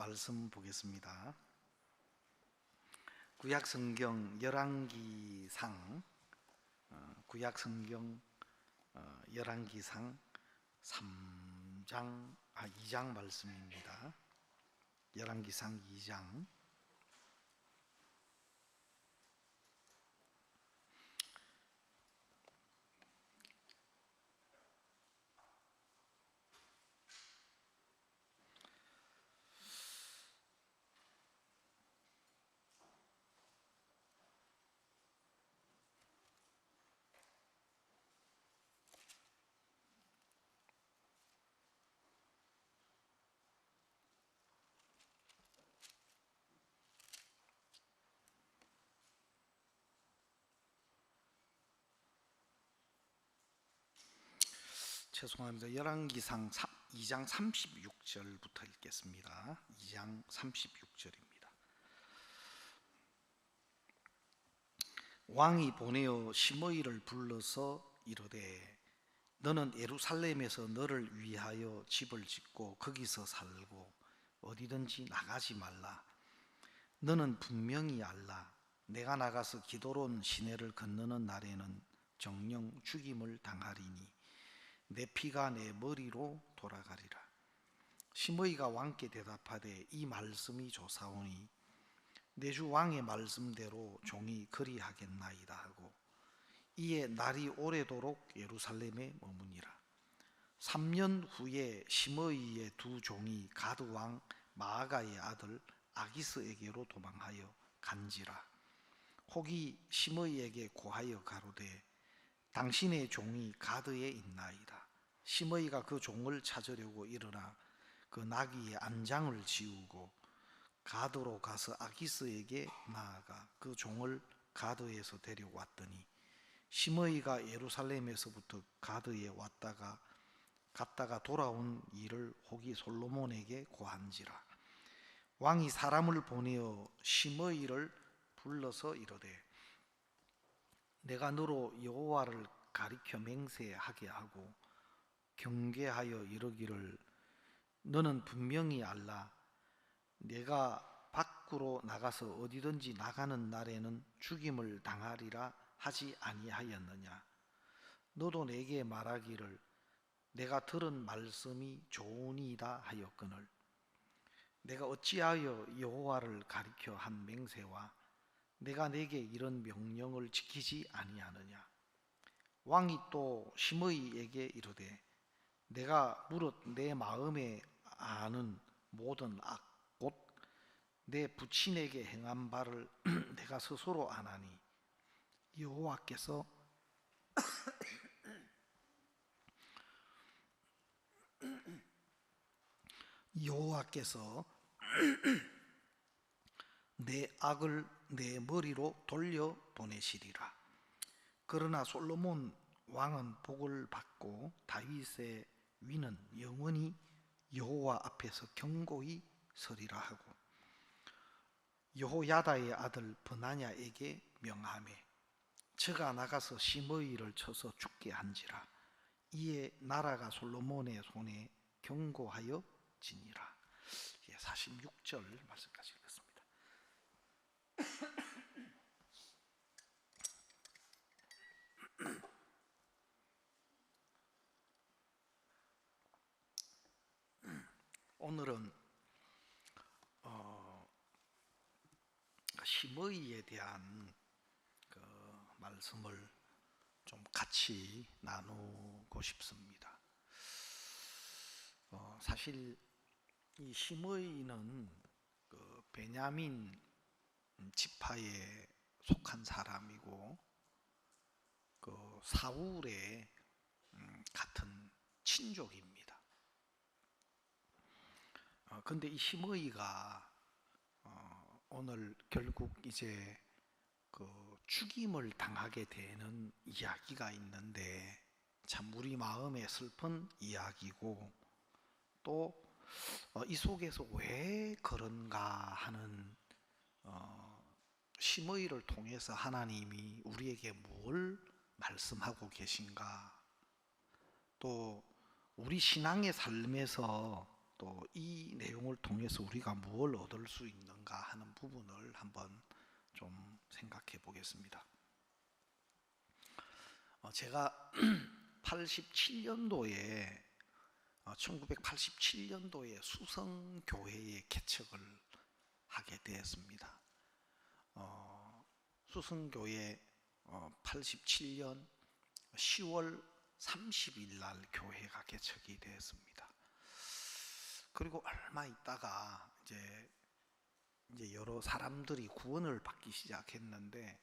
말씀 보겠습니다. 구약성경 열왕기상 구약성경 열왕기상 2장 말씀입니다. 열왕기상 2장 죄송합니다. 열왕기상 2장 36절부터 읽겠습니다. 2장 36절입니다. 왕이 보내어 시므이를 불러서 이르되 너는 예루살렘에서 너를 위하여 집을 짓고 거기서 살고 어디든지 나가지 말라. 너는 분명히 알라. 내가 나가서 기드론 시내를 건너는 날에는 정령 죽임을 당하리니 내 피가 내 머리로 돌아가리라. 시므이가 왕께 대답하되 이 말씀이 좋사오니 내 주 왕의 말씀대로 종이 그리하겠나이다 하고 이에 날이 오래도록 예루살렘에 머무니라. 3년 후에 시므이의 두 종이 가드 왕 마아가의 아들 아기스에게로 도망하여 간지라. 혹이 시므이에게 고하여 가로되 당신의 종이 가드에 있나이다. 시므이가 그 종을 찾으려고 일어나 그 나귀의 안장을 지우고 가드로 가서 아기스에게 나아가 그 종을 가드에서 데려왔더니 시므이가 예루살렘에서부터 가드에 갔다가 돌아온 일을 혹이 솔로몬에게 고한지라. 왕이 사람을 보내어 시므이를 불러서 이르되 내가 너로 여호와를 가리켜 맹세하게 하고 경계하여 이르기를 너는 분명히 알라. 내가 밖으로 나가서 어디든지 나가는 날에는 죽임을 당하리라 하지 아니하였느냐. 너도 내게 말하기를 내가 들은 말씀이 좋으니이다 하였거늘 내가 어찌하여 여호와를 가리켜 한 맹세와 내가 내게 이런 명령을 지키지 아니하느냐. 왕이 또 시므이에게 이르되 내가 무릇 내 마음에 아는 모든 악 곧 내 부친에게 행한 바를 내가 스스로 아나니 여호와께서 내 악을 내 머리로 돌려 보내시리라. 그러나 솔로몬 왕은 복을 받고 다윗의 위는 영원히 여호와 앞에서 견고히 서리라 하고 여호야다의 아들 브나냐에게 명하매 저가 나가서 시므이를 쳐서 죽게 한지라. 이에 나라가 솔로몬의 손에 견고하여 지니라. 46절 말씀까지 읽었습니다. 오늘은 시므이에 대한 그 말씀을 좀 같이 나누고 싶습니다. 사실 이 시므이는 그 베냐민 지파에 속한 사람이고 그 사울의 같은 친족입니다. 근데 이 시므이가 오늘 결국 이제 그 죽임을 당하게 되는 이야기가 있는데 참 우리 마음에 슬픈 이야기고 또 이 속에서 왜 그런가 하는 시므이를 통해서 하나님이 우리에게 뭘 말씀하고 계신가, 또 우리 신앙의 삶에서 또 이 내용을 통해서 우리가 뭘 얻을 수 있는가 하는 부분을 한번 좀 생각해 보겠습니다. 제가 87년도에 1987년도에 수성교회의 개척을 하게 되었습니다. 수성교회 87년 10월 30일 날 교회가 개척이 되었습니다. 그리고 얼마 있다가 이제 여러 사람들이 구원을 받기 시작했는데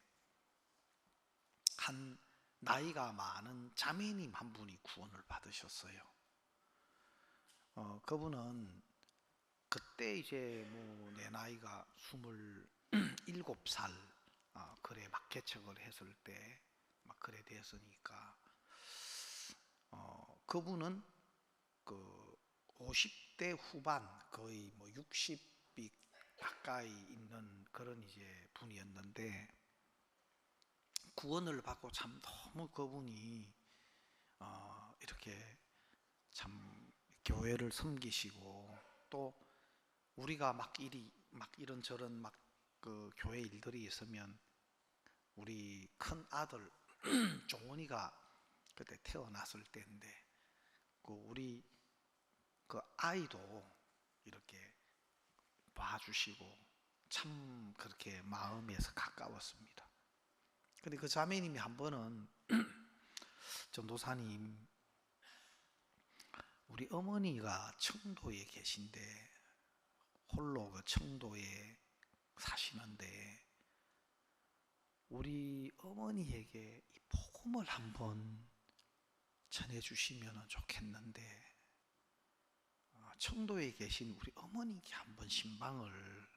한 나이가 많은 자매님 한 분이 구원을 받으셨어요. 그분은 그때 이제 뭐 내 나이가 27살 그래 막 개척을 했을 때 막 그래 됐으니까 그분은 그 50대 후반 거의 뭐 60이 가까이 있는 그런 이제 분이었는데 구원을 받고 참 너무 그분이 이렇게 참 교회를 섬기시고 또 우리가 막 이런저런 막 그 교회 일들이 있으면 우리 큰 아들 종원이가 그때 태어났을 때인데 그 우리 그 아이도 이렇게 봐주시고 참 그렇게 마음에서 가까웠습니다. 근데 그 자매님이 한 번은 전도사님 우리 어머니가 청도에 계신데 홀로 그 청도에 사시는데 우리 어머니에게 이 복음을 한번 전해주시면 좋겠는데 청도에 계신 우리 어머니께 한번 신방을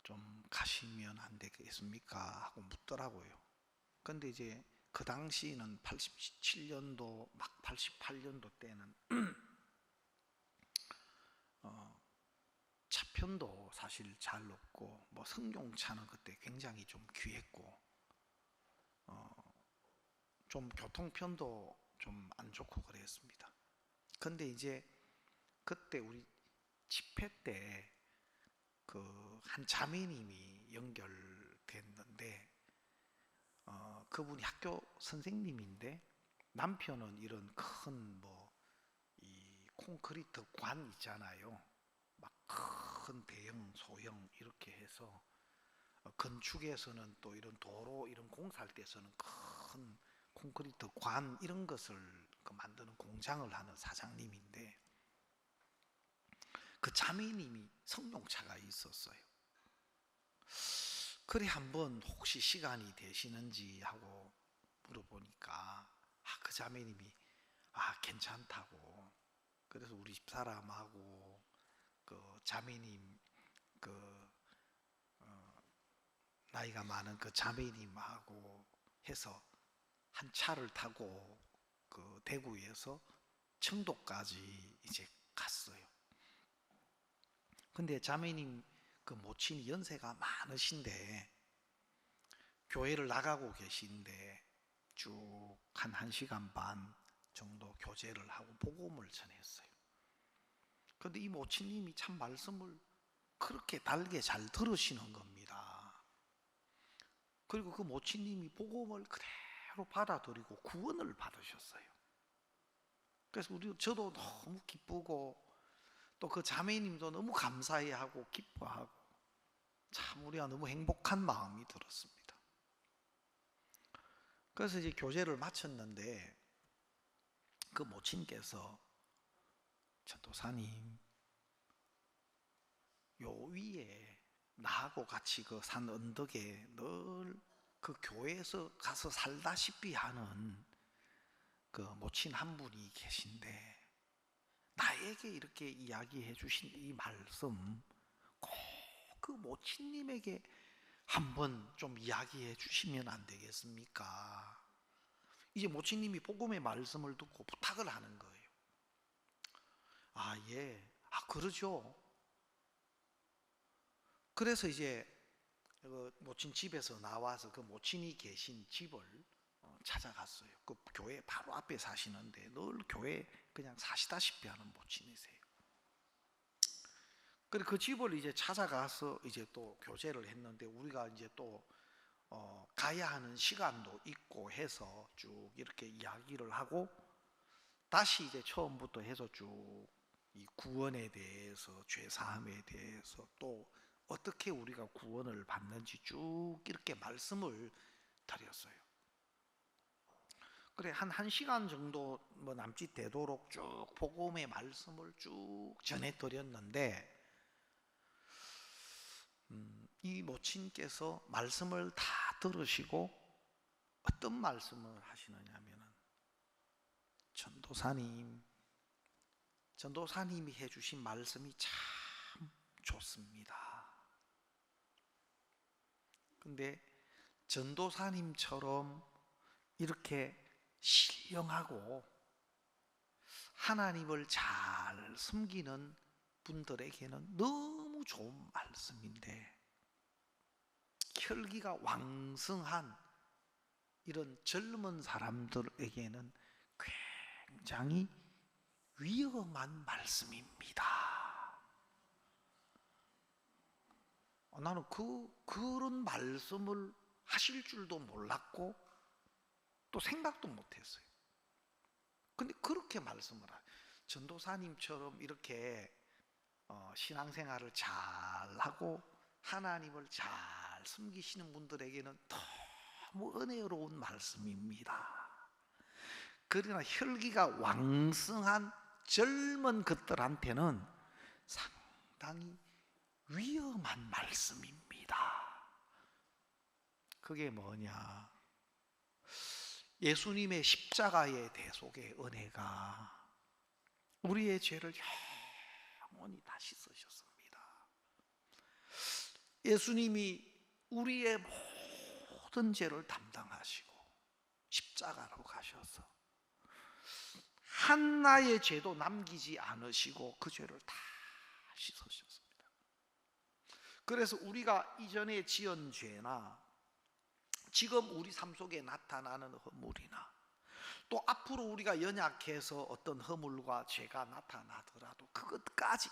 좀 가시면 안 되겠습니까? 하고 묻더라고요. 근데 이제 그 당시는 87년도 막 88년도 때는 차편도 사실 잘 없고 뭐 승용차는 그때 굉장히 좀 귀했고 좀 교통편도 좀 안 좋고 그랬습니다. 근데 이제 그때 우리 집회 때 그 한 자매님이 연결됐는데 그분이 학교 선생님인데 남편은 이런 큰 뭐 이 콘크리트 관 있잖아요. 막 큰 대형 소형 이렇게 해서 건축에서는 또 이런 도로 이런 공사할 때서는 큰 콘크리트 관 이런 것을 만드는 공장을 하는 사장님인데 그 자매님이 성룡차가 있었어요. 그래 한번 혹시 시간이 되시는지 하고 물어보니까 그 자매님이 괜찮다고. 그래서 우리 집사람하고 그 자매님 그 나이가 많은 그 자매님하고 해서 한 차를 타고 그 대구에서 청도까지 이제 갔어요. 근데 자매님 그 모친이 연세가 많으신데 교회를 나가고 계신데 쭉 한 1시간 반 정도 교제를 하고 복음을 전했어요. 근데 이 모친님이 참 말씀을 그렇게 달게 잘 들으시는 겁니다. 그리고 그 모친님이 복음을 그대로 받아들이고 구원을 받으셨어요. 그래서 저도 너무 기쁘고 또 그 자매님도 너무 감사해하고 기뻐하고 참 우리가 너무 행복한 마음이 들었습니다. 그래서 이제 교제를 마쳤는데 그 모친께서 전도사님 요 위에 나하고 같이 그 산 언덕에 늘 그 교회에서 가서 살다시피 하는 그 모친 한 분이 계신데 나에게 이렇게 이야기해 주신 이 말씀 꼭 그 모친님에게 한번 좀 이야기해 주시면 안 되겠습니까? 이제 모친님이 복음의 말씀을 듣고 부탁을 하는 거예요. 예. 그러죠. 그래서 이제 그 모친 집에서 나와서 그 모친이 계신 집을 찾아갔어요. 그 교회 바로 앞에 사시는데 늘 교회 그냥 사시다시피 하는 모친이세요. 그래 그 집을 이제 찾아가서 이제 또 교제를 했는데, 우리가 이제 또 가야 하는 시간도 있고 해서 쭉 이렇게 이야기를 하고, 다시 이제 처음부터 해서 쭉 이 구원에 대해서, 죄 사함에 대해서, 또 어떻게 우리가 구원을 받는지 쭉 이렇게 말씀을 드렸어요. 그래 한 1시간 정도 뭐 남짓 되도록 쭉 복음의 말씀을 쭉 전해 드렸는데, 이 모친께서 말씀을 다 들으시고 어떤 말씀을 하시느냐면은, 전도사님이 해주신 말씀이 참 좋습니다. 근데 전도사님처럼 이렇게 신령하고 하나님을 잘 섬기는 분들에게는 너무 좋은 말씀인데, 혈기가 왕성한 이런 젊은 사람들에게는 굉장히 위험한 말씀입니다. 나는 그런 말씀을 하실 줄도 몰랐고 또 생각도 못했어요. 근데 그렇게 말씀을 하요. 전도사님처럼 이렇게 신앙생활을 잘하고 하나님을 잘 섬기시는 분들에게는 너무 은혜로운 말씀입니다. 그러나 혈기가 왕성한 젊은 것들한테는 상당히 위험한 말씀입니다. 그게 뭐냐? 예수님의 십자가의 대속의 은혜가 우리의 죄를 영원히 다 씻으셨습니다. 예수님이 우리의 모든 죄를 담당하시고 십자가로 가셔서 하나의 죄도 남기지 않으시고 그 죄를 다 씻으셨습니다. 그래서 우리가 이전에 지은 죄나 지금 우리 삶 속에 나타나는 허물이나 또 앞으로 우리가 연약해서 어떤 허물과 죄가 나타나더라도 그것까지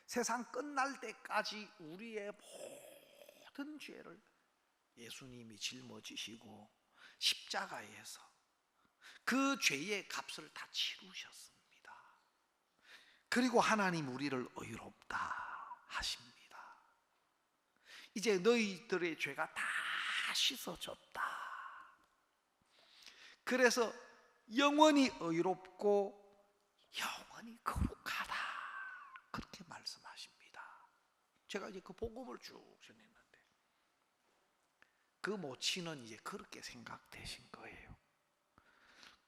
세상 끝날 때까지 우리의 모든 죄를 예수님이 짊어지시고 십자가에서 그 죄의 값을 다 치르셨습니다. 그리고 하나님 우리를 의롭다 하십니다. 이제 너희들의 죄가 다 씻어졌다. 그래서 영원히 의롭고 영원히 거룩하다, 그렇게 말씀하십니다. 제가 이제 그 복음을 쭉 전했는데 그 모친은 이제 그렇게 생각되신 거예요.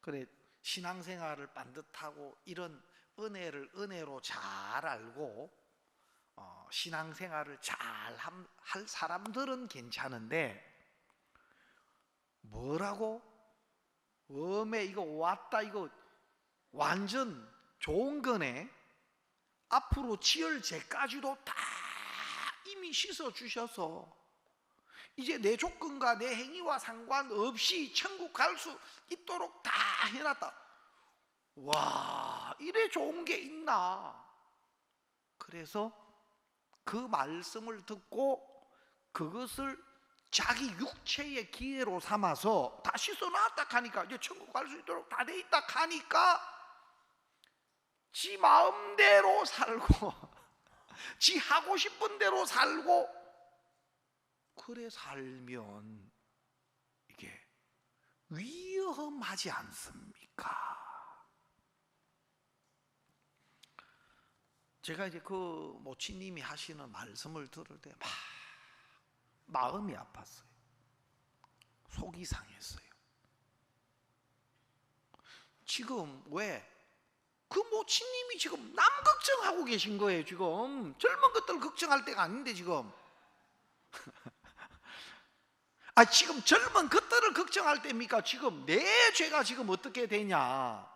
그래 신앙생활을 반듯하고 이런 은혜를 은혜로 잘 알고 신앙생활을 잘 할 사람들은 괜찮은데, 뭐라고? 웜에 이거 왔다, 이거 완전 좋은 거네. 앞으로 지을 죄까지도 다 이미 씻어주셔서 이제 내 조건과 내 행위와 상관없이 천국 갈 수 있도록 다 해놨다. 와, 이래 좋은 게 있나? 그래서 그 말씀을 듣고 그것을 자기 육체의 기회로 삼아서 다 씻어놨다 하니까, 이제 천국 갈 수 있도록 다 돼 있다 하니까 지 마음대로 살고 지 하고 싶은 대로 살고, 그래 살면 이게 위험하지 않습니까? 제가 이제 그 모치님이 하시는 말씀을 들을 때 막 마음이 아팠어요. 속이 상했어요. 지금 왜? 그 모치님이 지금 남 걱정하고 계신 거예요. 지금 젊은 것들 걱정할 때가 아닌데 지금 지금 젊은 것들을 걱정할 때입니까? 지금 내 죄가 지금 어떻게 되냐?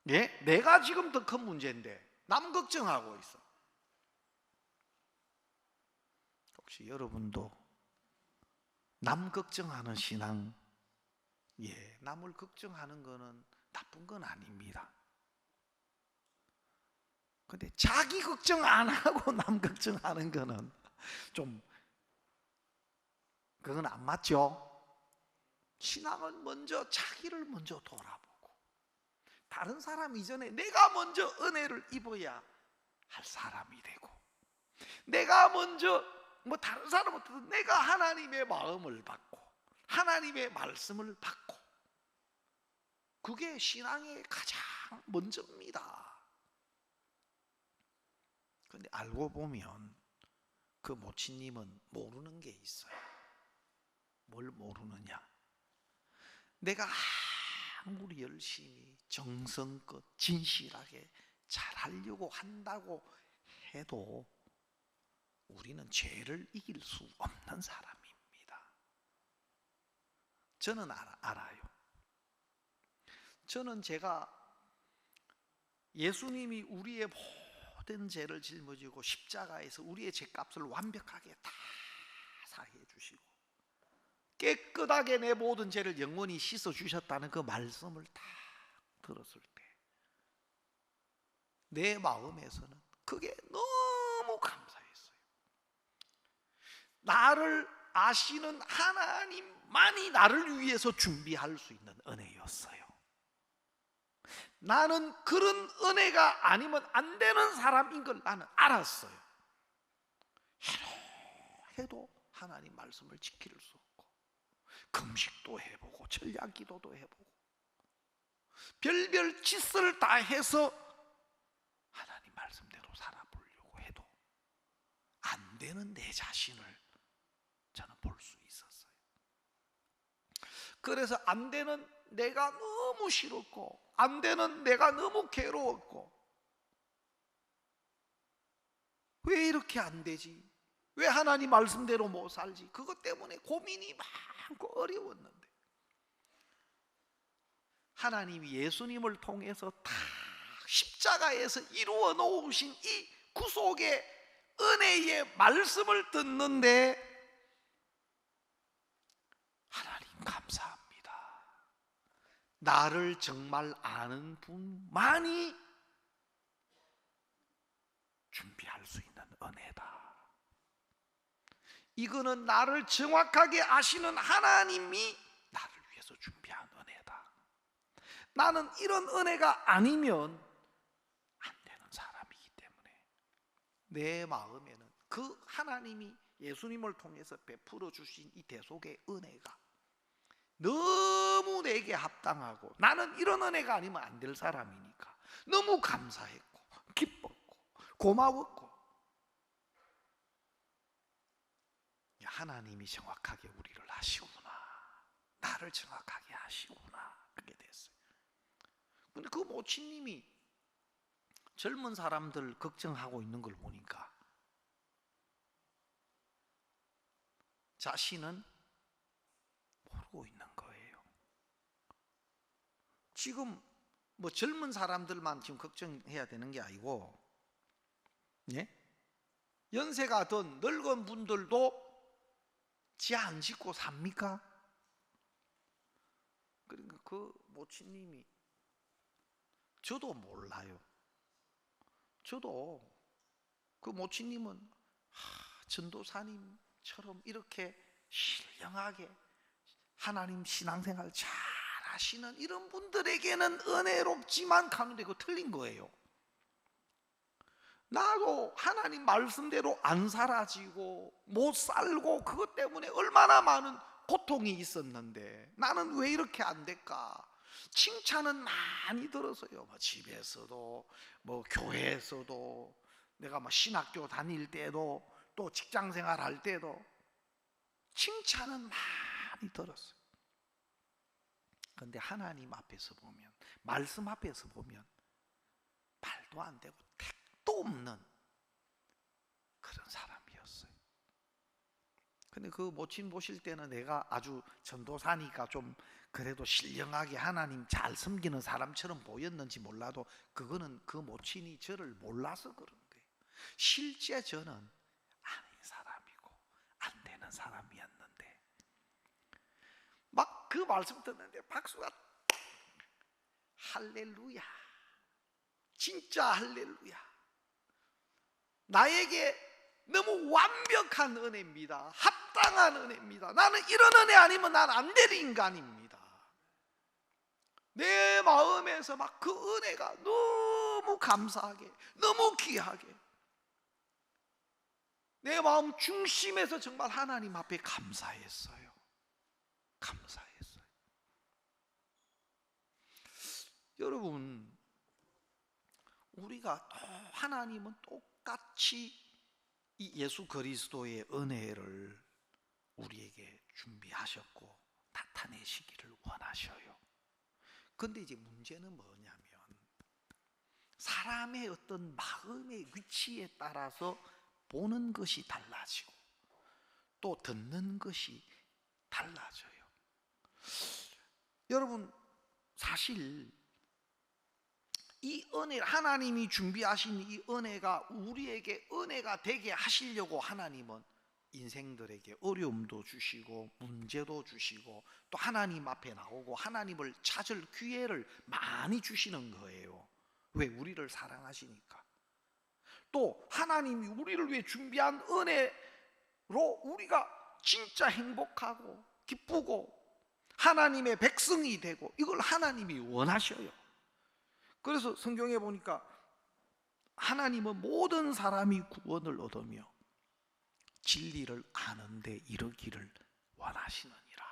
예? 내가 지금 더 큰 문제인데 남 걱정하고 있어. 혹시 여러분도 남 걱정하는 신앙, 남을 걱정하는 거는 나쁜 건 아닙니다. 근데 자기 걱정 안 하고 남 걱정하는 거는 좀 그건 안 맞죠? 신앙은 먼저 자기를 먼저 돌아보고 다른 사람 이전에 내가 먼저 은혜를 입어야 할 사람이 되고, 내가 먼저 뭐 다른 사람부터 내가 하나님의 마음을 받고 하나님의 말씀을 받고, 그게 신앙의 가장 먼저입니다. 근데 알고 보면 그 모친님은 모르는 게 있어요. 뭘 모르느냐? 내가 아무리 열심히 정성껏 진실하게 잘하려고 한다고 해도 우리는 죄를 이길 수 없는 사람입니다. 저는 알아요. 저는 제가 예수님이 우리의 모든 죄를 짊어지고 십자가에서 우리의 죄값을 완벽하게 다 사해 주시고 깨끗하게 내 모든 죄를 영원히 씻어 주셨다는 그 말씀을 다 들었을 때 내 마음에서는 그게 너무 감사했어요. 나를 아시는 하나님만이 나를 위해서 준비할 수 있는 은혜였어요. 나는 그런 은혜가 아니면 안 되는 사람인 걸 나는 알았어요. 해도 하나님 말씀을 지킬 수 없고, 금식도 해보고 전략기도도 해보고 별별 짓을 다 해서 하나님 말씀대로 살아보려고 해도 안 되는 내 자신을 저는 볼 수 있었어요. 그래서 안 되는 내가 너무 싫었고, 안 되는 내가 너무 괴로웠고, 왜 이렇게 안 되지? 왜 하나님 말씀대로 못 살지? 그것 때문에 고민이 많고 어려웠는데 하나님이 예수님을 통해서 다 십자가에서 이루어 놓으신 이 구속의 은혜의 말씀을 듣는데 하나님 감사합니다. 나를 정말 아는 분만이 준비할 수 있는 은혜다. 이거는 나를 정확하게 아시는 하나님이 나를 위해서 준비한 은혜다. 나는 이런 은혜가 아니면 안 되는 사람이기 때문에 내 마음에는 그 하나님이 예수님을 통해서 베풀어 주신 이 대속의 은혜가 너무 내게 합당하고, 나는 이런 은혜가 아니면 안 될 사람이니까 너무 감사했고 기뻤고 고마웠고, 하나님이 정확하게 우리를 아시구나, 나를 정확하게 아시구나, 그게 됐어요. 근데 그 모친님이 젊은 사람들 걱정하고 있는 걸 보니까 자신은 모르고 있는 거예요. 지금 뭐 젊은 사람들만 지금 걱정해야 되는 게 아니고, 예? 연세가 든 늙은 분들도 지 안 짓고 삽니까? 그러니까 그 모친님이, 저도 몰라요. 저도 그 모친님은 전도사님처럼 이렇게 신령하게 하나님 신앙생활 잘 하시는 이런 분들에게는 은혜롭지만 가는데 그거 틀린 거예요. 나도 하나님 말씀대로 안 살아지고 못 살고 그것 때문에 얼마나 많은 고통이 있었는데 나는 왜 이렇게 안 될까? 칭찬은 많이 들었어요. 뭐 집에서도 뭐 교회에서도, 내가 뭐 신학교 다닐 때도, 또 직장생활 할 때도 칭찬은 많이 들었어요. 그런데 하나님 앞에서 보면, 말씀 앞에서 보면 말도 안 되고 택도 없는 그런 사람이었어요. 근데 그 모친 보실 때는 내가 아주 전도사니까 좀 그래도 신령하게 하나님 잘 섬기는 사람처럼 보였는지 몰라도, 그거는 그 모친이 저를 몰라서 그런 거예요. 실제 저는 아닌 사람이고 안 되는 사람이었는데 막 그 말씀 듣는데 박수가, 할렐루야, 진짜 할렐루야, 나에게 너무 완벽한 은혜입니다. 합당한 은혜입니다. 나는 이런 은혜 아니면 난 안 될 인간입니다. 내 마음에서 막 그 은혜가 너무 감사하게, 너무 귀하게, 내 마음 중심에서 정말 하나님 앞에 감사했어요. 감사했어요. 여러분, 우리가 하나님은 똑같이 이 예수 그리스도의 은혜를 우리에게 준비하셨고 나타내시기를 원하셔요. 근데 이제 문제는 뭐냐면 사람의 어떤 마음의 위치에 따라서 보는 것이 달라지고 또 듣는 것이 달라져요. 여러분, 사실 이 은혜, 하나님이 준비하신 이 은혜가 우리에게 은혜가 되게 하시려고 하나님은 인생들에게 어려움도 주시고 문제도 주시고 또 하나님 앞에 나오고 하나님을 찾을 기회를 많이 주시는 거예요. 왜? 우리를 사랑하시니까. 또 하나님이 우리를 위해 준비한 은혜로 우리가 진짜 행복하고 기쁘고 하나님의 백성이 되고 이걸 하나님이 원하셔요. 그래서 성경에 보니까 하나님은 모든 사람이 구원을 얻으며 진리를 아는데 이르기를 원하시느니라.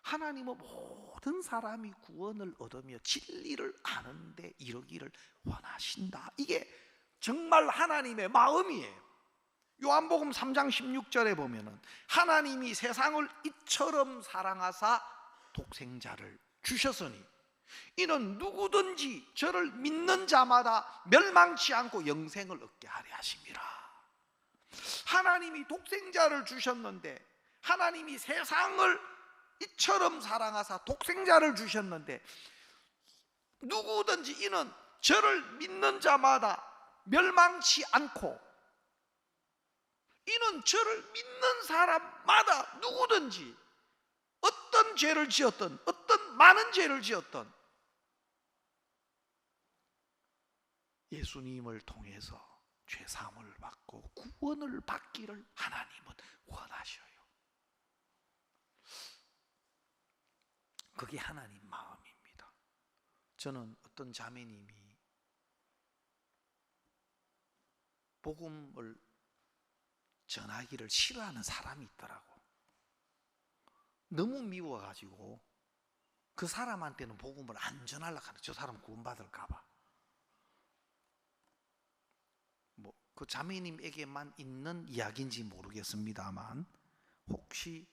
하나님은 모든 사람이 구원을 얻으며 진리를 아는데 이르기를 원하신다. 이게 정말 하나님의 마음이에요. 요한복음 3장 16절에 보면은 하나님이 세상을 이처럼 사랑하사 독생자를 주셨으니 이는 누구든지 저를 믿는 자마다 멸망치 않고 영생을 얻게 하려 하심이라. 하나님이 독생자를 주셨는데, 하나님이 세상을 이처럼 사랑하사 독생자를 주셨는데, 누구든지 이는 저를 믿는 자마다 멸망치 않고, 이는 저를 믿는 사람마다 누구든지 어떤 죄를 지었든 어떤 많은 죄를 지었든 예수님을 통해서 죄사함을 받고 구원을 받기를 하나님은 원하셔요. 그게 하나님 마음입니다. 저는 어떤 자매님이 복음을 전하기를 싫어하는 사람이 있더라고. 너무 미워가지고 그 사람한테는 복음을 안 전하려고 하는, 저 사람 구원받을까봐. 그 자매님에게만 있는 이야기인지 모르겠습니다만 혹시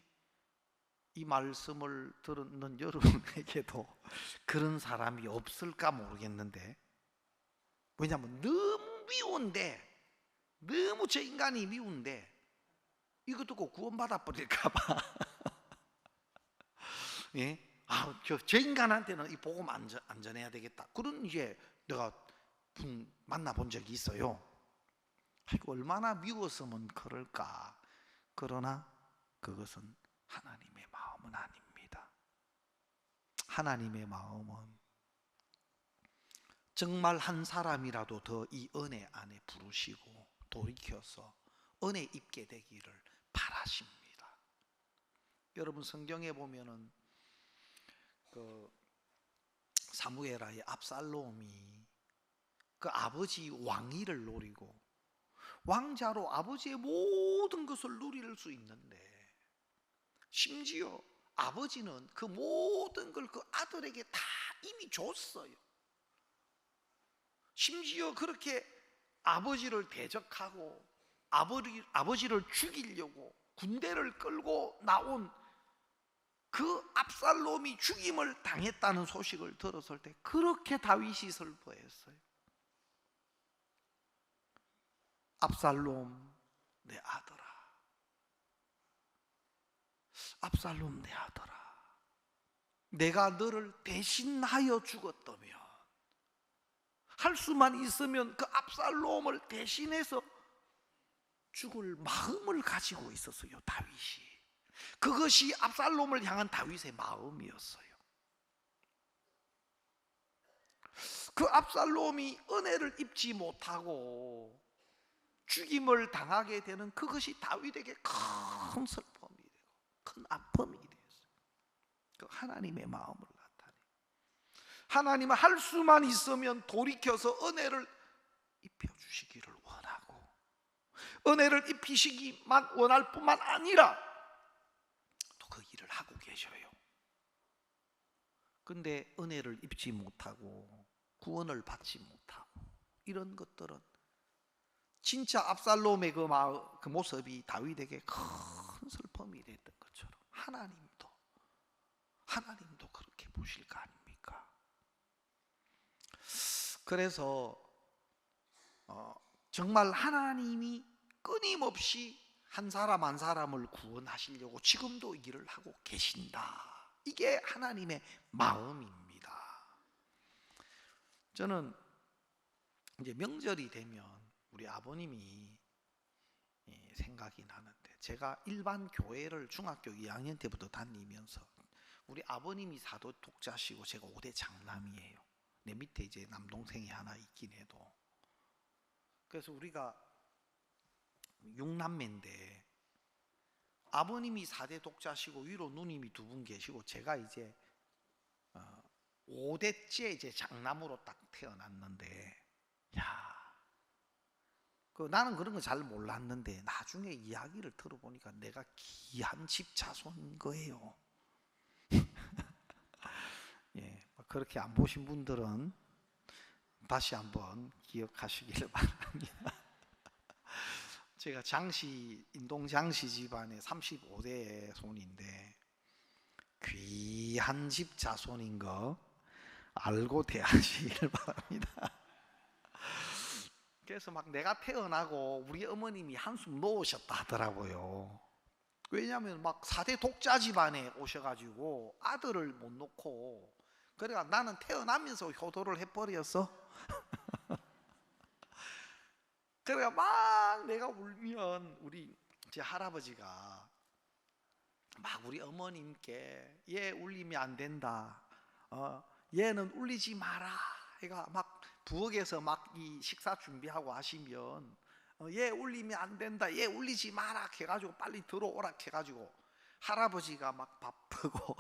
이 말씀을 듣는 여러분에게도 그런 사람이 없을까 모르겠는데, 왜냐하면 너무 미운데, 너무 저 인간이 미운데 이거 듣고 구원받아 버릴까봐 예? 저 인간한테는 이 복음 안 전해야 되겠다, 그런 이제 내가 분 만나본 적이 있어요. 얼마나 미웠으면 그럴까. 그러나 그것은 하나님의 마음은 아닙니다. 하나님의 마음은 정말 한 사람이라도 더 이 은혜 안에 부르시고 돌이켜서 은혜 입게 되기를 바라십니다. 여러분, 성경에 보면은 그 사무엘아의 압살롬이 그 아버지 왕위를 노리고 왕자로 아버지의 모든 것을 누릴 수 있는데, 심지어 아버지는 그 모든 걸 그 아들에게 다 이미 줬어요. 심지어 그렇게 아버지를 대적하고 아버지를 죽이려고 군대를 끌고 나온 그 압살롬이 죽임을 당했다는 소식을 들었을 때 그렇게 다윗이 슬퍼했어요. 압살롬 내 아들아, 압살롬 내 아들아, 내가 너를 대신하여 죽었다면, 할 수만 있으면 그 압살롬을 대신해서 죽을 마음을 가지고 있었어요, 다윗이. 그것이 압살롬을 향한 다윗의 마음이었어요. 그 압살롬이 은혜를 입지 못하고 죽임을 당하게 되는 그것이 다윗에게 큰 슬픔이 되고 큰 아픔이 되었어요. 그 하나님의 마음을 나타내. 하나님은 할 수만 있으면 돌이켜서 은혜를 입혀주시기를 원하고, 은혜를 입히시기만 원할 뿐만 아니라 또 그 일을 하고 계셔요. 근데 은혜를 입지 못하고 구원을 받지 못하고 이런 것들은 진짜 압살롬의 그 모습이 다윗에게 큰 슬픔이 됐던 것처럼 하나님도 그렇게 보실 거 아닙니까? 그래서 정말 하나님이 끊임없이 한 사람 한 사람을 구원하시려고 지금도 일을 하고 계신다. 이게 하나님의 마음입니다. 저는 이제 명절이 되면 우리 아버님이 생각이 나는데, 제가 일반 교회를 중학교 2학년 때부터 다니면서 우리 아버님이 사도 독자시고 제가 5대 장남이에요. 내 밑에 이제 남동생이 하나 있긴 해도. 그래서 우리가 6남매인데 아버님이 4대 독자시고 위로 누님이 2분 계시고 제가 이제 5대째 이제 장남으로 딱 태어났는데, 나는 그런 거 잘 몰랐는데 나중에 이야기를 들어보니까 내가 귀한 집 자손인 거예요. 예, 그렇게 안 보신 분들은 다시 한번 기억하시기를 바랍니다. 제가 인동 장씨 집안의 35대 손인데 귀한 집 자손인 거 알고 대하시기를 바랍니다. 그래서 막 내가 태어나고 우리 어머님이 한숨 놓으셨다 하더라고요. 왜냐하면 막 4대 독자 집안에 오셔가지고 아들을 못 놓고, 그래가 나는 태어나면서 효도를 해버렸어. 그래가 막 내가 울면 우리 제 할아버지가 막 우리 어머님께 얘 울리면 안 된다, 얘는 울리지 마라, 얘가 막 부엌에서 막 이 식사 준비하고 하시면 얘 울리면 안 된다, 얘 울리지 마라 해가지고 빨리 들어오라 해가지고 할아버지가 막 바쁘고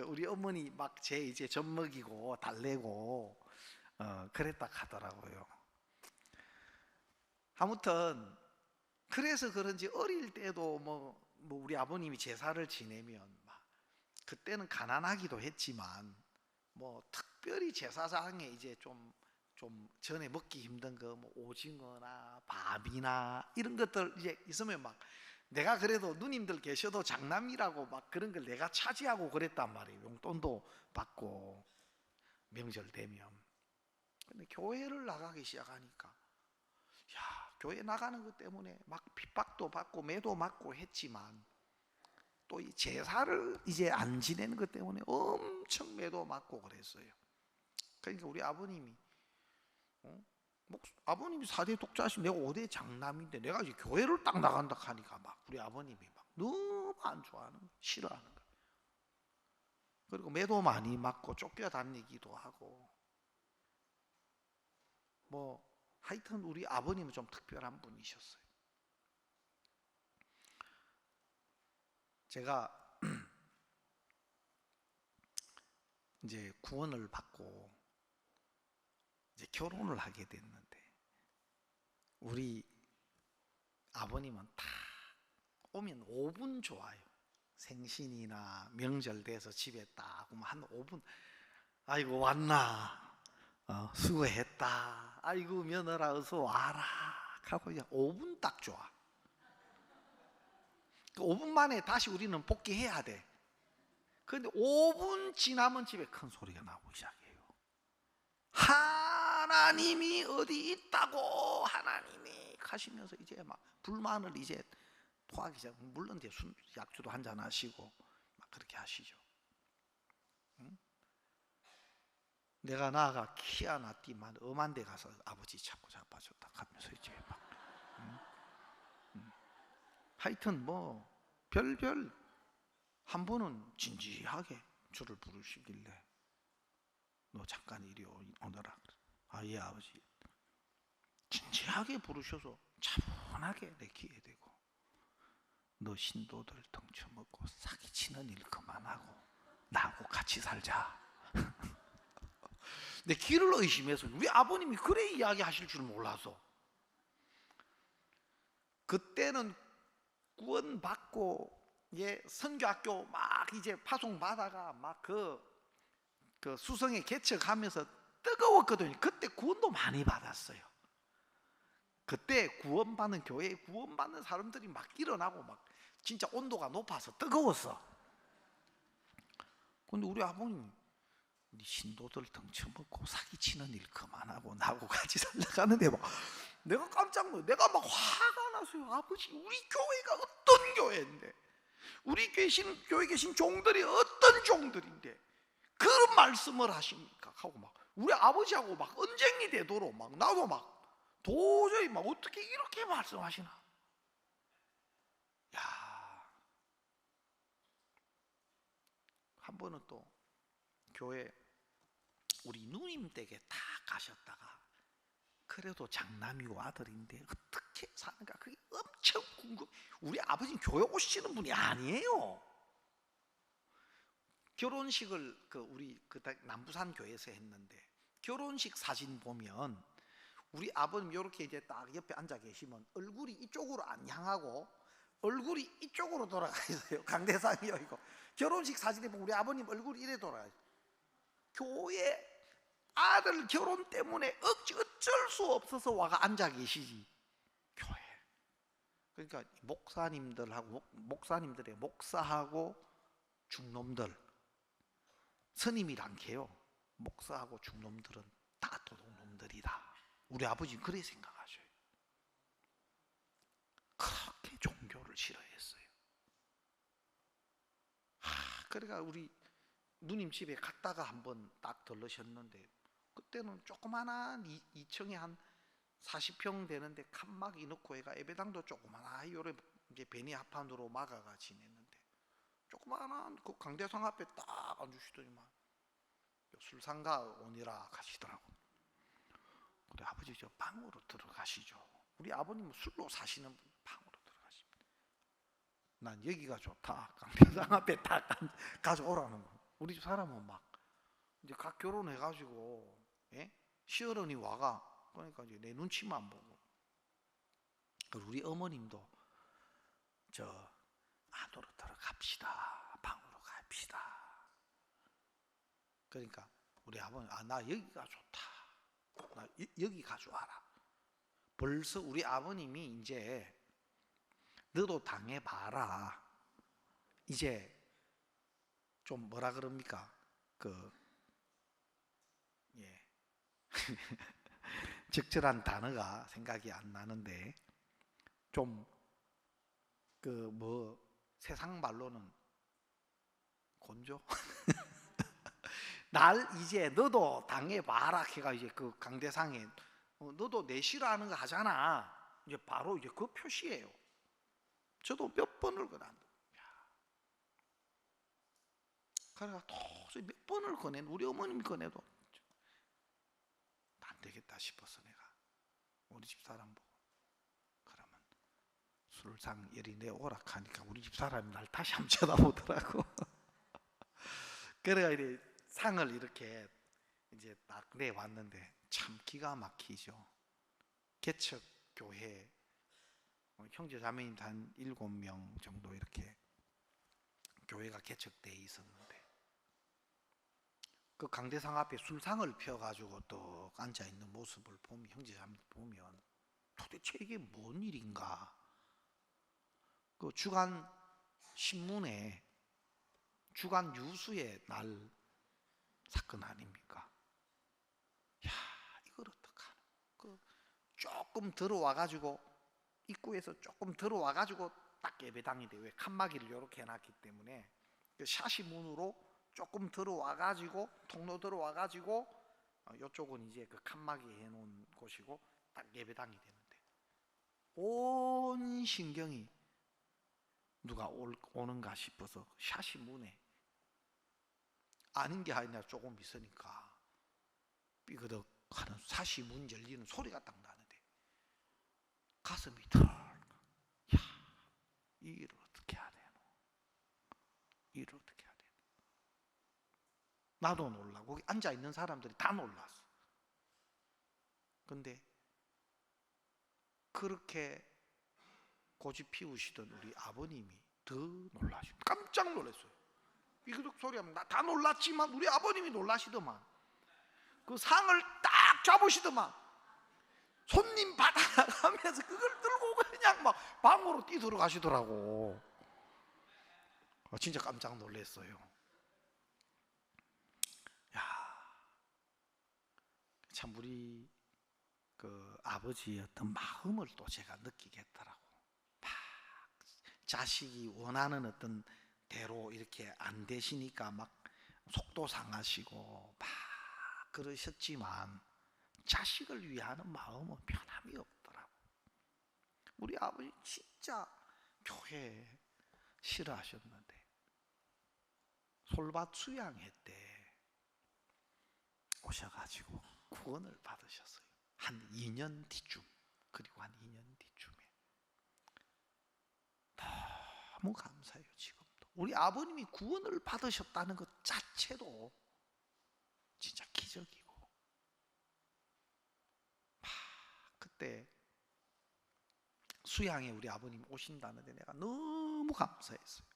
우리 어머니 막 제 이제 젖 먹이고 달래고 그랬다 하더라고요. 아무튼 그래서 그런지 어릴 때도 뭐 우리 아버님이 제사를 지내면 막 그때는 가난하기도 했지만 뭐 특별히 제사장에 이제 좀 전에 먹기 힘든 거 뭐 오징어나 밥이나 이런 것들 이제 있으면 막 내가 그래도 누님들 계셔도 장남이라고 막 그런 걸 내가 차지하고 그랬단 말이에요. 용돈도 받고 명절 되면. 근데 교회를 나가기 시작하니까 교회 나가는 것 때문에 막 핍박도 받고 매도 맞고 했지만 또 이 제사를 이제 안 지내는 것 때문에 엄청 매도 맞고 그랬어요. 그러니까 우리 아버님이 아버님이 4대 독자시 내가 5대 장남인데 내가 이제 교회를 딱 나간다 하니까 막 우리 아버님이 막 너무 안 좋아하는 거예요. 싫어하는 거예요. 그리고 매도 많이 맞고 쫓겨다니기도 하고 뭐 하여튼 우리 아버님은 좀 특별한 분이셨어요. 제가 이제 구원을 받고 이제 결혼을 하게 됐는데 우리 아버님은 다 오면 5분 좋아요. 생신이나 명절 돼서 집에 딱 오면 한 5분 아이고 왔나, 수고했다, 아이고 며느라 어서 와라 하고 그냥 5분 딱 좋아. 그 5분 만에 다시 우리는 복귀해야 돼. 그런데 5분 지나면 집에 큰 소리가 나오기 시작해요. 하나님이 어디 있다고 하나님이 가시면서 이제 막 불만을 이제 토하기 시작. 물론 이제 약주도 한잔 하시고 막 그렇게 하시죠. 응? 내가 나아가 키 하나 띠만 엄한 데 가서 아버지 자꾸 잡아줬다 하면서 이제 막 하여튼 뭐 별별 한 번은 진지하게 저를 부르시길래 너 잠깐 이리 오너라. 아, 예 아버지. 진지하게 부르셔서 차분하게 내 귀에 대고, 너 신도들 덩쳐먹고 사기치는 일 그만하고 나하고 같이 살자. 내 귀를 의심해서, 우리 아버님이 그래 이야기하실 줄 몰라서. 그때는 구원받고 선교학교 막 이제 파송받아가 막 그 수성에 개척하면서 뜨거웠거든요. 그때 구원도 많이 받았어요. 그때 구원받는 교회에 구원받는 사람들이 막 일어나고 막 진짜 온도가 높아서 뜨거웠어. 근데 우리 아버님, 네 신도들 덩쳐먹고 사기치는 일 그만하고 나하고 같이 살려가는데 막 내가 깜짝 놀라. 내가 막 화가 났어요. 아버지, 우리 교회가 어떤 교회인데, 우리 교회 계신 종들이 어떤 종들인데 그런 말씀을 하십니까? 하고 막 우리 아버지하고 막 언쟁이 되도록 막 나도 막 도저히 막 어떻게 이렇게 말씀하시나. 야, 한 번은 또 교회 우리 누님 댁에 다 가셨다가, 그래도 장남이고 아들인데 어떻게 사는가 그게 엄청 궁금. 우리 아버지는 교회 오시는 분이 아니에요. 결혼식을 우리 남부산 교회에서 했는데, 결혼식 사진 보면 우리 아버님 이렇게 이제 딱 옆에 앉아 계시면 얼굴이 이쪽으로 안 향하고 얼굴이 이쪽으로 돌아가 있어요. 강대상이요 이거. 결혼식 사진에 보면 우리 아버님 얼굴이 이래 돌아가 있어요. 교회 아들 결혼 때문에 어쩔 수 없어서 와가 앉아 계시지, 교회. 그러니까 목사님들의 목사하고 중놈들, 스님이란 게요, 목사하고 중놈들은 다 도둑놈들이다. 우리 아버지는 그렇게 생각하셔요. 그렇게 종교를 싫어했어요. 그러니까 우리 누님 집에 갔다가 한번 딱 들르셨는데, 그때는 조그만한 2층에 한 40평 되는데 칸막이 넣고 해가 예배당도 조그만한 요래 이제 베니 합판으로 막아가 지냈는데, 조그만한 그 강대상 앞에 딱 앉으시더니만 술상가 오니라 가시더라고. 우리 아버지 저 방으로 들어가시죠. 우리 아버님은 술로 사시는 분, 방으로 들어가십니다. 난 여기가 좋다. 강대상 앞에 딱 가져오라는 거. 우리 집 사람은 막 이제 각 결혼해가지고 시어른이 와가, 그러니까 이제 내 눈치만 보고. 우리 어머님도 저 안으로 들어갑시다, 방으로 갑시다. 그러니까 우리 아버님, 나 여기가 좋다, 나 여기 가져와라. 벌써 우리 아버님이 이제 너도 당해봐라, 이제 좀 뭐라 그럽니까, 적절한 단어가 생각이 안 나는데, 좀 세상 말로는 곤조? 날 이제 너도 당해봐라 해가 이제 그 강대상에 너도 내 싫어하는 거 하잖아, 이제 바로 이제 그 표시예요. 저도 몇 번을 그래가 도저히 몇 번을 꺼낸, 우리 어머님이 꺼내도 안 되겠다 싶어서 내가 우리 집 사람 보고, 그러면 술상 열이 내 오락하니까 우리 집 사람이 날 다시 한번 쳐다보더라고. 그래가 이제 상을 이렇게 이제 딱 내왔는데 참 기가 막히죠. 개척 교회 형제 자매님 한 7명 정도 이렇게 교회가 개척돼 있었는데, 그 강대상 앞에 술상을 펴가지고 또 앉아 있는 모습을 보면, 형제 자매들 보면 도대체 이게 뭔 일인가. 그 주간 신문에 주간 뉴스의 날 사건 아닙니까? 야, 이걸 어떡하노. 조금 들어와가지고 입구에서 조금 들어와가지고 딱 예배당이 돼. 왜 칸막이를 이렇게 해놨기 때문에 그 샤시 문으로 조금 들어와가지고 통로 들어와가지고 이쪽은 이제 그 칸막이 해놓은 곳이고 딱 예배당이 되는데, 온 신경이 누가 오는가 싶어서 샤시 문에 아닌 게 아니라 조금 있으니까 삐그덕 하는 사시 문 열리는 소리가 딱 나는데 가슴이 덜. 야, 이 일을 어떻게 해야 되노? 이 일을 어떻게 해야 되노? 나도 놀라고 거기 앉아 있는 사람들이 다 놀랐어. 근데 그렇게 고집 피우시던 우리 아버님이 더 놀라시고 깜짝 놀랐어요. 삐그덕 소리하면 다 놀랐지만 우리 아버님이 놀라시더만. 그 상을 딱 잡으시더만. 손님 받아가면서 그걸 들고 그냥 막 방으로 뛰들어가시더라고. 진짜 깜짝 놀랐어요. 야, 참 우리 그 아버지의 어떤 마음을 또 제가 느끼겠더라고. 막 자식이 원하는 어떤 대로 이렇게 안 되시니까 막 속도 상하시고 막 그러셨지만 자식을 위하는 마음은 변함이 없더라고. 우리 아버지 진짜 교회 싫어하셨는데 솔밭 수양회 때 오셔가지고 구원을 받으셨어요. 한 2년 뒤쯤. 그리고 한 2년 뒤쯤에 너무 감사해요. 지금도 우리 아버님이 구원을 받으셨다는 것 자체도 진짜 기적이고, 그때 수양에 우리 아버님 오신다는데 내가 너무 감사했어요.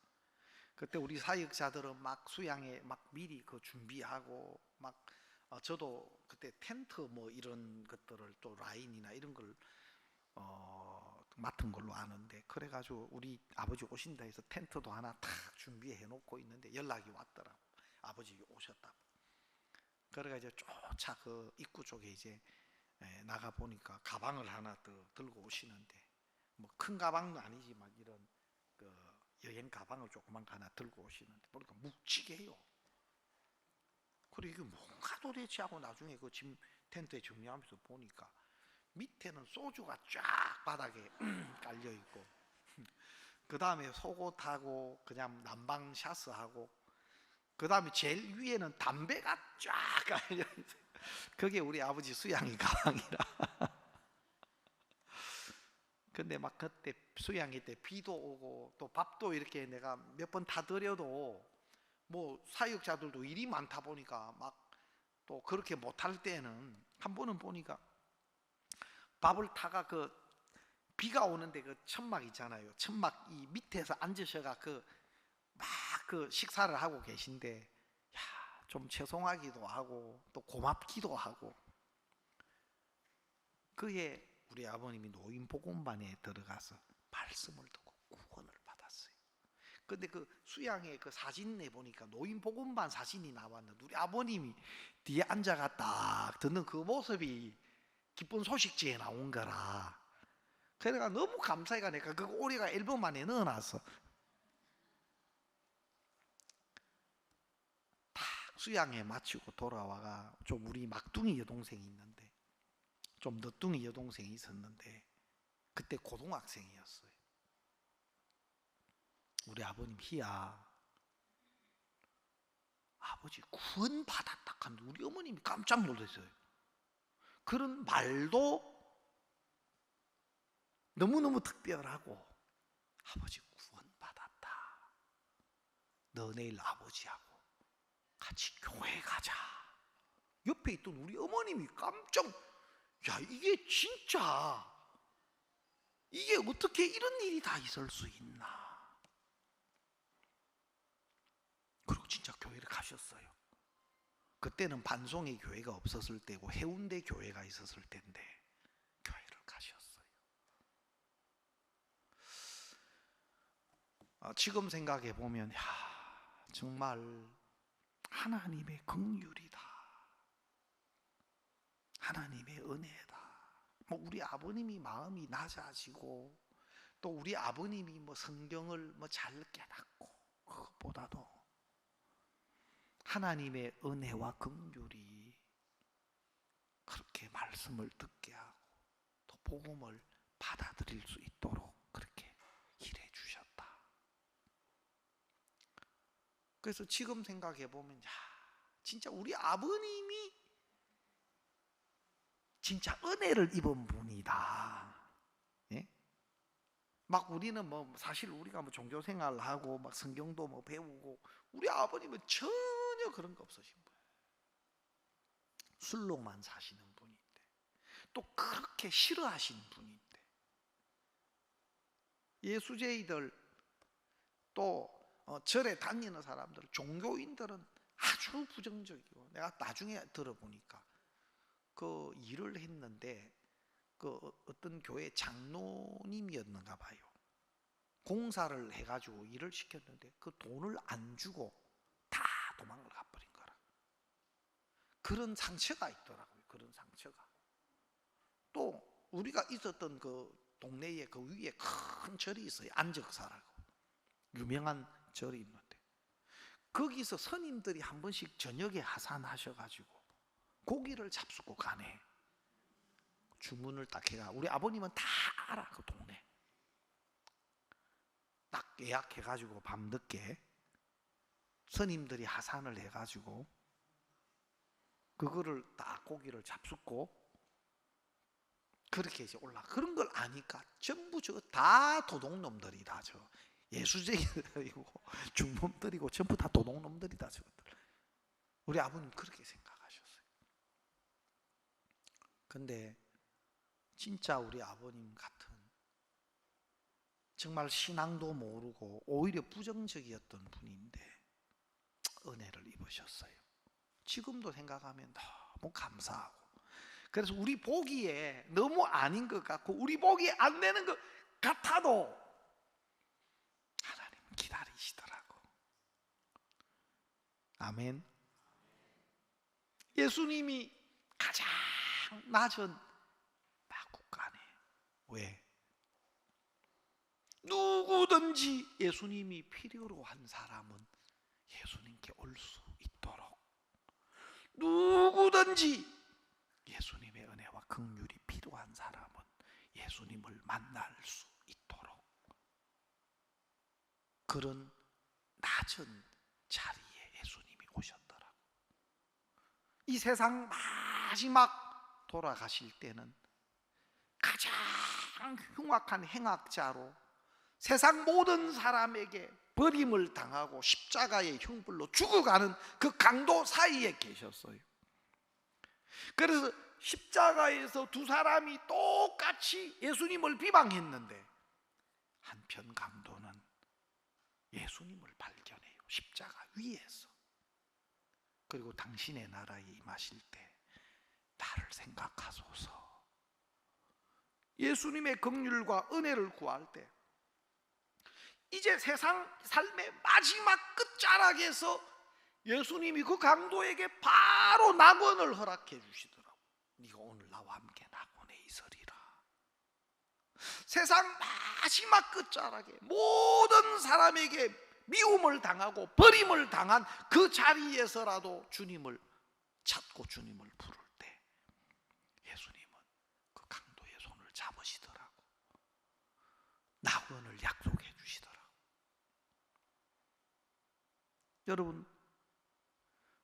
그때 우리 사역자들은 막 수양에 막 미리 그 준비하고 막 저도 그때 텐트 뭐 이런 것들을 또 라인이나 이런 걸 맡은 걸로 아는데, 그래가지고 우리 아버지 오신다 해서 텐트도 하나 탁 준비해 놓고 있는데 연락이 왔더라고. 아버지 오셨다고. 그래가지고 쫓아 그 입구 쪽에 이제 나가 보니까 가방을 하나 더 들고 오시는데, 뭐 큰 가방도 아니지만 이런 그 여행 가방을 조그만 거 하나 들고 오시는데 보니까 묵직해요. 그리고 이게 뭔가 도대체 하고 나중에 그 짐 텐트에 정리하면서 보니까 밑에는 소주가 쫙 바닥에 깔려 있고, 그 다음에 속옷하고 그냥 난방 샤스하고, 그 다음에 제일 위에는 담배가 쫙 깔려 있어요. 그게 우리 아버지 수양이 가방이라. 근데 막 그때 수양이 때 비도 오고 또 밥도 이렇게 내가 몇 번 타드려도 뭐 사역자들도 일이 많다 보니까 막 또 그렇게 못할 때는 한 번은 보니까 밥을 타가 그 비가 오는데 그 천막 있잖아요. 천막 이 밑에서 앉으셔가 그 막 그 식사를 하고 계신데, 야, 좀 죄송하기도 하고 또 고맙기도 하고. 그에 우리 아버님이 노인복음반에 들어가서 말씀을 듣고 구원을 받았어요. 근데 그 수양의 그 사진 내보니까 노인복음반 사진이 나왔는데 우리 아버님이 뒤에 앉아가 딱 듣는 그 모습이 기쁜 소식지에 나온 거라. 그래가 너무 감사해가 내가 그 오리가 앨범 안에 넣어놨어. 딱 수양회 마치고 돌아와가 좀 우리 막둥이 여동생이 있는데, 좀 늦둥이 여동생이 있었는데 그때 고등학생이었어요. 우리 아버님 희야, 아버지 구원 받았다 하는데 우리 어머님이 깜짝 놀랐어요. 그런 말도 너무너무 특별하고, 아버지 구원 받았다. 너 내일 아버지하고 같이 교회 가자. 옆에 있던 우리 어머님이 깜짝, 야, 이게 진짜, 이게 어떻게 이런 일이 다 있을 수 있나. 그리고 진짜 교회를 가셨어요. 그때는 반송의 교회가 없었을 때고 해운대 교회가 있었을 때인데 교회를 가셨어요. 지금 생각해 보면 정말 하나님의 긍휼이다, 하나님의 은혜다. 뭐 우리 아버님이 마음이 낮아지고 또 우리 아버님이 뭐 성경을 뭐 잘 깨닫고, 그것보다도 하나님의 은혜와 긍휼이 그렇게 말씀을 듣게 하고 또 복음을 받아들일 수 있도록 그렇게 일해 주셨다. 그래서 지금 생각해 보면 진짜 우리 아버님이 진짜 은혜를 입은 분이다. 예? 막 우리는 뭐 사실 우리가 뭐 종교 생활을 하고 막 성경도 뭐 배우고, 우리 아버님은 전혀 그런 거 없으신 분이에요. 술로만 사시는 분인데, 또 그렇게 싫어하신 분인데, 예수제이들 또 절에 다니는 사람들, 종교인들은 아주 부정적이고, 내가 나중에 들어보니까 그 일을 했는데 그 어떤 교회 장로님이었는가 봐요. 공사를 해가지고 일을 시켰는데 그 돈을 안 주고 다 도망을 가버린 거라. 그런 상처가 있더라고요. 그런 상처가. 또 우리가 있었던 그 동네에 그 위에 큰 절이 있어요. 안적사라고 유명한 절이 있는데, 거기서 스님들이 한 번씩 저녁에 하산하셔가지고 고기를 잡수고 가네. 주문을 딱 해가, 우리 아버님은 다 알아. 그 동네 딱 예약해가지고 밤늦게 스님들이 하산을 해가지고 그거를 딱 고기를 잡숫고 그렇게 이제 올라. 그런 걸 아니까 전부 저 다 도둑놈들이다. 저 예수쟁이들이고 중놈들이고 전부 다 도둑놈들이다. 저것들. 우리 아버님 그렇게 생각하셨어요. 근데 진짜 우리 아버님 같은 정말 신앙도 모르고 오히려 부정적이었던 분인데 은혜를 입으셨어요. 지금도 생각하면 너무 감사하고, 그래서 우리 보기에 너무 아닌 것 같고 우리 보기에 안 되는 것 같아도 하나님은 기다리시더라고. 아멘. 예수님이 가장 낮은 마국간에, 왜? 누구든지 예수님이 필요로 한 사람은 예수님께 올 수 있도록, 누구든지 예수님의 은혜와 긍휼이 필요한 사람은 예수님을 만날 수 있도록 그런 낮은 자리에 예수님이 오셨더라고. 이 세상 마지막 돌아가실 때는 가장 흉악한 행악자로 세상 모든 사람에게 버림을 당하고 십자가의 형벌로 죽어가는 그 강도 사이에 계셨어요. 그래서 십자가에서 두 사람이 똑같이 예수님을 비방했는데 한편 강도는 예수님을 발견해요. 십자가 위에서. 그리고 당신의 나라에 임하실 때 나를 생각하소서. 예수님의 긍휼과 은혜를 구할 때 이제 세상 삶의 마지막 끝자락에서 예수님이 그 강도에게 바로 낙원을 허락해 주시더라고. 네가 오늘 나와 함께 낙원에 있으리라. 세상 마지막 끝자락에 모든 사람에게 미움을 당하고 버림을 당한 그 자리에서라도 주님을 찾고 주님을 부를 때 예수님은 그 강도의 손을 잡으시더라고. 낙원을 약속해 주시더라고. 여러분,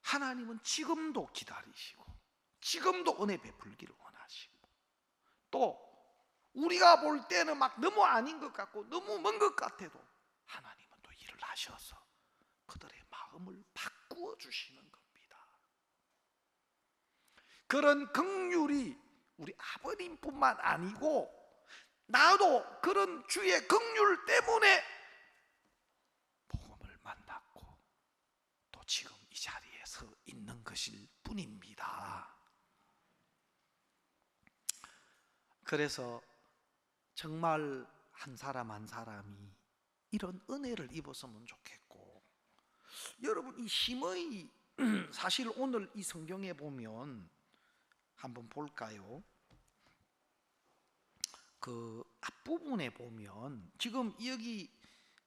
하나님은 지금도 기다리시고 지금도 은혜 베풀기를 원하시고, 또 우리가 볼 때는 막 너무 아닌 것 같고 너무 먼 것 같아도 하나님은 또 일을 하셔서 그들의 마음을 바꾸어 주시는 겁니다. 그런 긍휼이 우리 아버님뿐만 아니고 나도 그런 주의 긍휼 때문에 복음을 만났고 또 지금 이 자리에 서 있는 것일 뿐입니다. 그래서 정말 한 사람 한 사람이 이런 은혜를 입었으면 좋겠고, 여러분 이 심의 사실 오늘 이 성경에 보면 한번 볼까요? 그 앞부분에 보면 지금 여기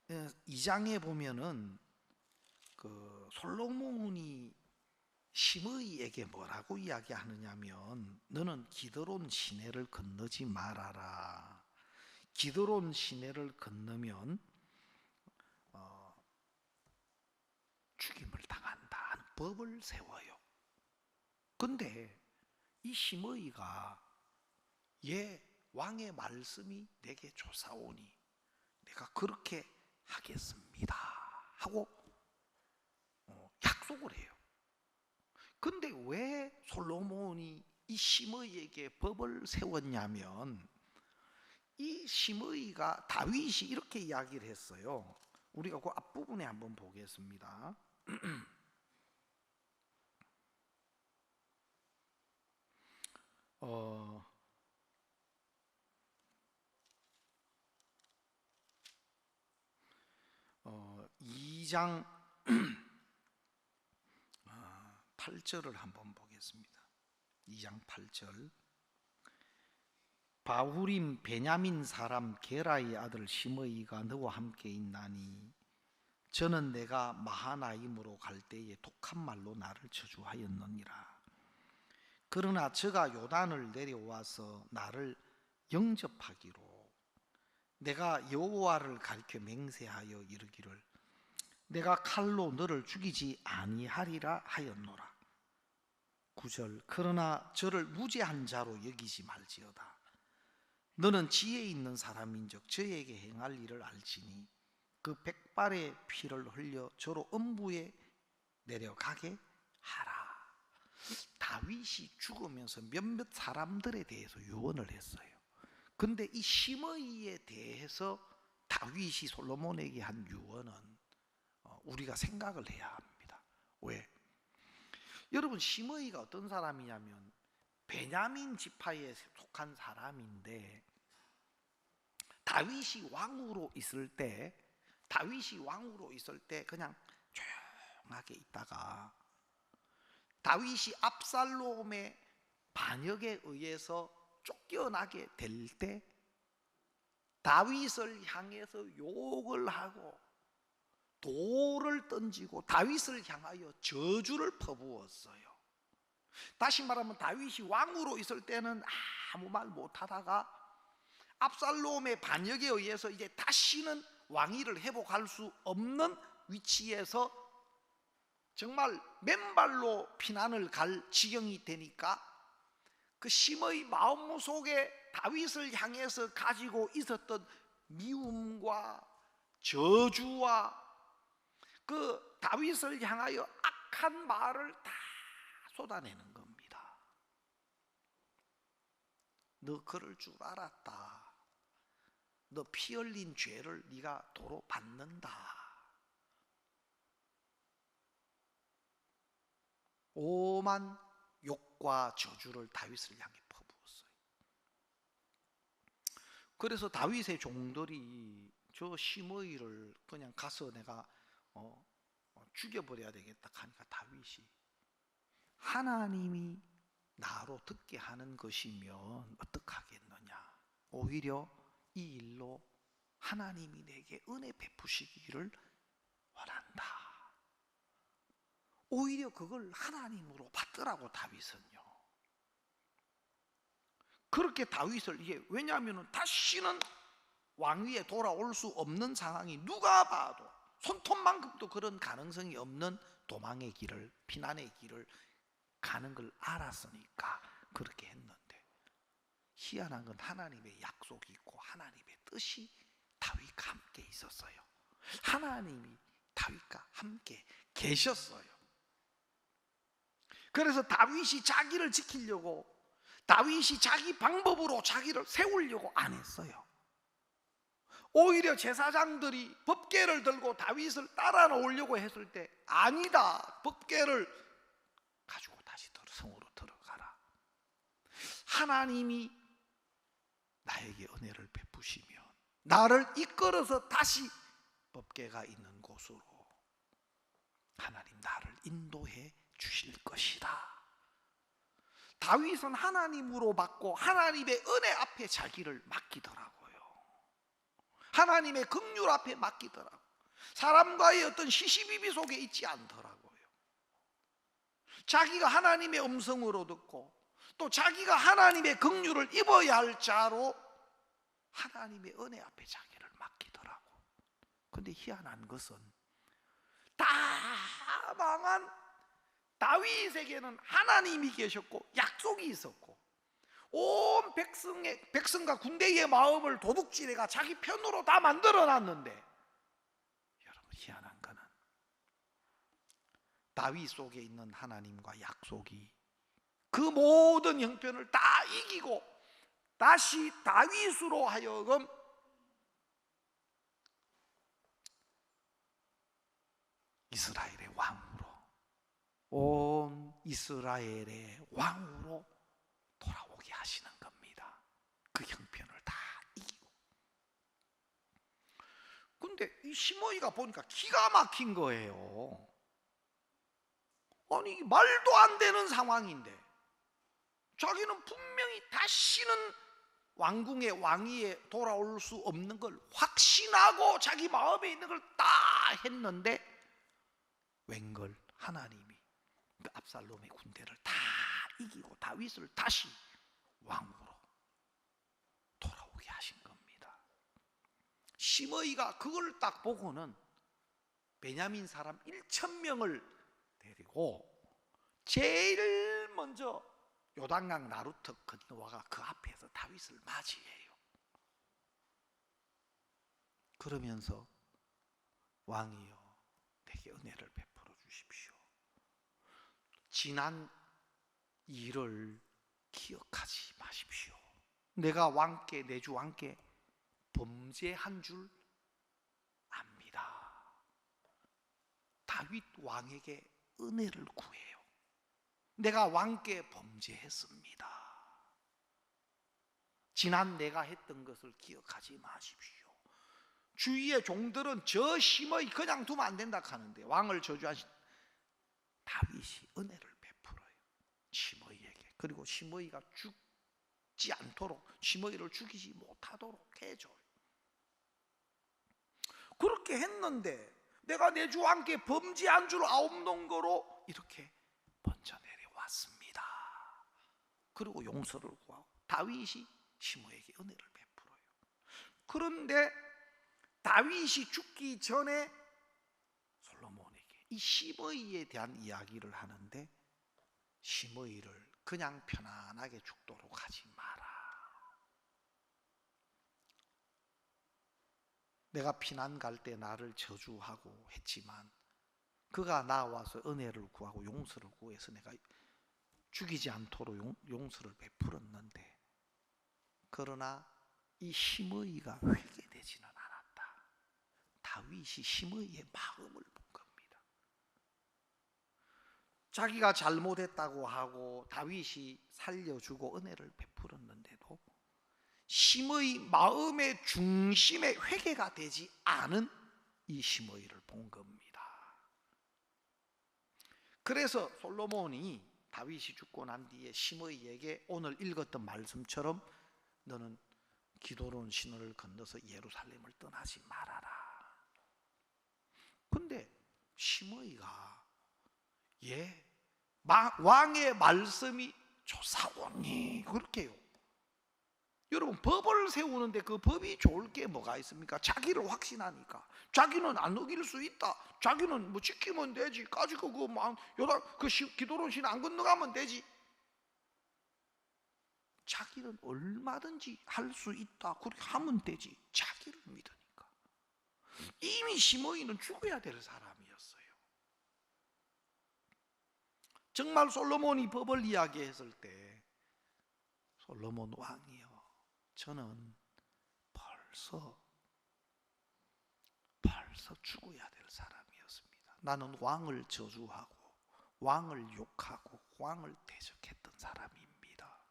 2장에 보면은 그 솔로몬이 심의에게 뭐라고 이야기하느냐면, 너는 기드론 시내를 건너지 말아라. 기드론 시내를 건너면 죽임을 당한다 하는 법을 세워요. 근데 이 심의가 예, 왕의 말씀이 내게 조사오니 내가 그렇게 하겠습니다 하고 약속을 해요. 근데 왜 솔로몬이 이 심의에게 법을 세웠냐면, 이 심의가 다윗이 이렇게 이야기를 했어요. 우리가 그 앞부분에 한번 보겠습니다. 어, 2장 8절을 한번 보겠습니다. 2장 8절. 바후림 베냐민 사람 게라의 아들 시므이가 너와 함께 있나니 저는 내가 마하나임으로 갈 때에 독한 말로 나를 저주하였느니라. 그러나 저가 요단을 내려와서 나를 영접하기로 내가 여호와를 가리켜 맹세하여 이르기를 내가 칼로 너를 죽이지 아니하리라 하였노라. 9절. 그러나 저를 무죄한 자로 여기지 말지어다. 너는 지혜 있는 사람인즉 저에게 행할 일을 알지니 그 백발의 피를 흘려 저로 음부에 내려가게 하라. 다윗이 죽으면서 몇몇 사람들에 대해서 유언을 했어요. 근데 이 시므이에 대해서 다윗이 솔로몬에게 한 유언은 우리가 생각을 해야 합니다. 왜? 여러분, 시므이가 어떤 사람이냐면 베냐민 지파에 속한 사람인데, 다윗이 왕으로 있을 때 그냥 조용하게 있다가 다윗이 압살롬의 반역에 의해서 쫓겨나게 될 때 다윗을 향해서 욕을 하고 돌을 던지고 다윗을 향하여 저주를 퍼부었어요. 다시 말하면 다윗이 왕으로 있을 때는 아무 말 못하다가 압살롬의 반역에 의해서 이제 다시는 왕위를 회복할 수 없는 위치에서 정말 맨발로 피난을 갈 지경이 되니까 그 심의 마음 속에 다윗을 향해서 가지고 있었던 미움과 저주와 그 다윗을 향하여 악한 말을 다 쏟아내는 겁니다. 너 그럴 줄 알았다. 너 피 흘린 죄를 네가 도로 받는다. 오만 욕과 저주를 다윗을 향해 퍼부었어요. 그래서 다윗의 종들이 저 시므이를 그냥 가서 내가 죽여버려야 되겠다 하니까 다윗이 하나님이 나로 듣게 하는 것이면 어떡하겠느냐, 오히려 이 일로 하나님이 내게 은혜 베푸시기를 원한다. 오히려 그걸 하나님으로 받더라고 다윗은요. 그렇게 다윗을 왜냐하면 다시는 왕위에 돌아올 수 없는 상황이 누가 봐도 손톱만큼도 그런 가능성이 없는 도망의 길을, 피난의 길을 가는 걸 알았으니까 그렇게 했는데, 희한한 건 하나님의 약속이 있고 하나님의 뜻이 다윗과 함께 있었어요. 하나님이 다윗과 함께 계셨어요. 그래서 다윗이 자기를 지키려고, 다윗이 자기 방법으로 자기를 세우려고 안 했어요. 오히려 제사장들이 법궤를 들고 다윗을 따라 놓으려고 했을 때 아니다, 법궤를 가지고 다시 성으로 들어가라. 하나님이 나에게 은혜를 베푸시면 나를 이끌어서 다시 법궤가 있는 곳으로 하나님 나를 인도해 주실 것이다. 다윗은 하나님으로 받고 하나님의 은혜 앞에 자기를 맡기더라고요. 하나님의 긍휼 앞에 맡기더라고요. 사람과의 어떤 시시비비 속에 있지 않더라고요. 자기가 하나님의 음성으로 듣고 또 자기가 하나님의 긍휼을 입어야 할 자로 하나님의 은혜 앞에 자기를 맡기더라고. 근데 희한한 것은 다 망한 다윗에게는 하나님이 계셨고 약속이 있었고, 온 백성과 군대의 마음을 도둑질해가 자기 편으로 다 만들어놨는데, 여러분 희한한 거는 다윗 속에 있는 하나님과 약속이 그 모든 형편을 다 이기고 다시 다윗으로 하여금 이스라엘의 왕으로, 온 이스라엘의 왕으로 돌아오게 하시는 겁니다. 그 형편을 다 이기고. 근데 이 시므이가 보니까 기가 막힌 거예요. 아니 말도 안 되는 상황인데 자기는 분명히 다시는 왕궁의 왕위에 돌아올 수 없는 걸 확신하고 자기 마음에 있는 걸 다 했는데, 웬걸 하나님이 그 압살롬의 군대를 다 이기고 다윗을 다시 왕으로 돌아오게 하신 겁니다. 시므이가 그걸 딱 보고는 베냐민 사람 1,000명을 데리고 제일 먼저 요단강 나루터 건너와가 그 앞에서 다윗을 맞이해요. 그러면서 왕이여 내게 은혜를 베풀어 주십시오. 지난 일을 기억하지 마십시오. 내가 왕께, 내 주 왕께 범죄한 줄 압니다. 다윗 왕에게 은혜를 구해요. 내가 왕께 범죄했습니다. 지난 내가 했던 것을 기억하지 마십시오. 주위의 종들은 저 시므이 그냥 두면 안 된다 하는데 왕을 저주하신 다윗이 은혜를 베풀어요, 시므이에게. 그리고 시므이가 죽지 않도록, 시므이를 죽이지 못하도록 해줘요. 그렇게 했는데 내가 내 주 왕께 범죄한 줄 아옵는 거로 이렇게 먼저 내려왔습니다. 그리고 용서를 구하고 다윗이 시므이에게 은혜를 베풀어요. 그런데 다윗이 죽기 전에 솔로몬에게 이 시므이에 대한 이야기를 하는데, 시므이를 그냥 편안하게 죽도록 하지 마라. 내가 피난 갈 때 나를 저주하고 했지만 그가 나와서 은혜를 구하고 용서를 구해서 내가 죽이지 않도록 용서를 베풀었는데, 그러나 이 시므이가 회개되지는 않았다. 다윗이 시므이의 마음을 본 겁니다. 자기가 잘못했다고 하고 다윗이 살려주고 은혜를 베풀었는데도 시므이 마음의 중심에 회개가 되지 않은 이 시므이를 본 겁니다. 그래서 솔로몬이 다윗이 죽고 난 뒤에 시므이에게 오늘 읽었던 말씀처럼 너는 기드론 신을 건너서 예루살렘을 떠나지 말아라. 근데 시므이가 왕의 말씀이 좋사오니 그렇게 해요. 여러분 법을 세우는데 그 법이 좋을 게 뭐가 있습니까? 자기를 확신하니까. 자기는 안 어길 수 있다. 자기는 뭐 지키면 되지. 가지고 그 기드론 신 안 건너가면 되지. 자기는 얼마든지 할 수 있다. 그렇게 하면 되지. 자기를 믿으니까. 이미 시므이는 죽어야 될 사람이었어요. 정말 솔로몬이 법을 이야기했을 때 솔로몬 왕이요, 저는 벌써 죽어야 될 사람이었습니다. 나는 왕을 저주하고 왕을 욕하고 왕을 대적했던 사람입니다.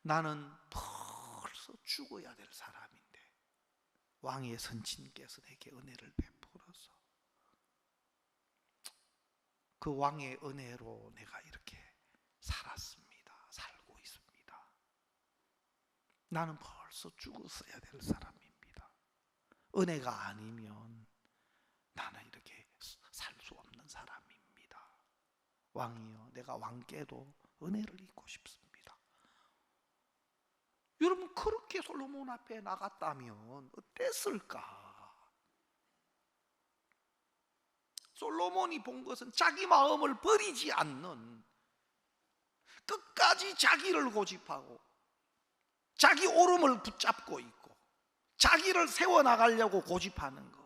나는 벌써 죽어야 될 사람인데 왕의 선친께서 내게 은혜를 베풀어서 그 왕의 은혜로 내가 이렇게 살았습니다. 살고 있습니다. 나는 벌써 죽었어야 될 사람입니다. 은혜가 아니면 나는 이렇게 살 수 없는 사람입니다. 왕이여, 내가 왕께도 은혜를 입고 싶습니다. 여러분, 그렇게 솔로몬 앞에 나갔다면 어땠을까? 솔로몬이 본 것은 자기 마음을 버리지 않는 끝까지 자기를 고집하고 자기 오름을 붙잡고 있고 자기를 세워나가려고 고집하는 거.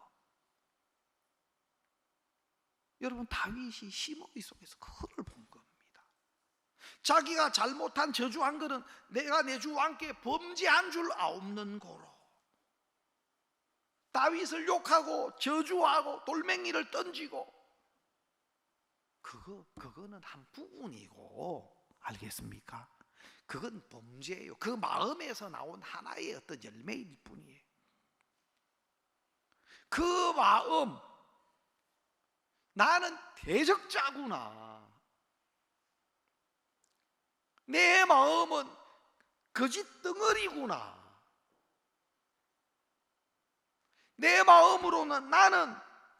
여러분, 다윗이 심어이 속에서 그걸 본 겁니다. 자기가 잘못한 저주한 것은 내가 내 주 왕께 범죄한 줄 아옵는 고로 다윗을 욕하고 저주하고 돌멩이를 던지고 그거는 한 부분이고, 알겠습니까? 그건 범죄예요. 그 마음에서 나온 하나의 어떤 열매일 뿐이에요. 그 마음, 나는 대적자구나, 내 마음은 거짓 덩어리구나, 내 마음으로는 나는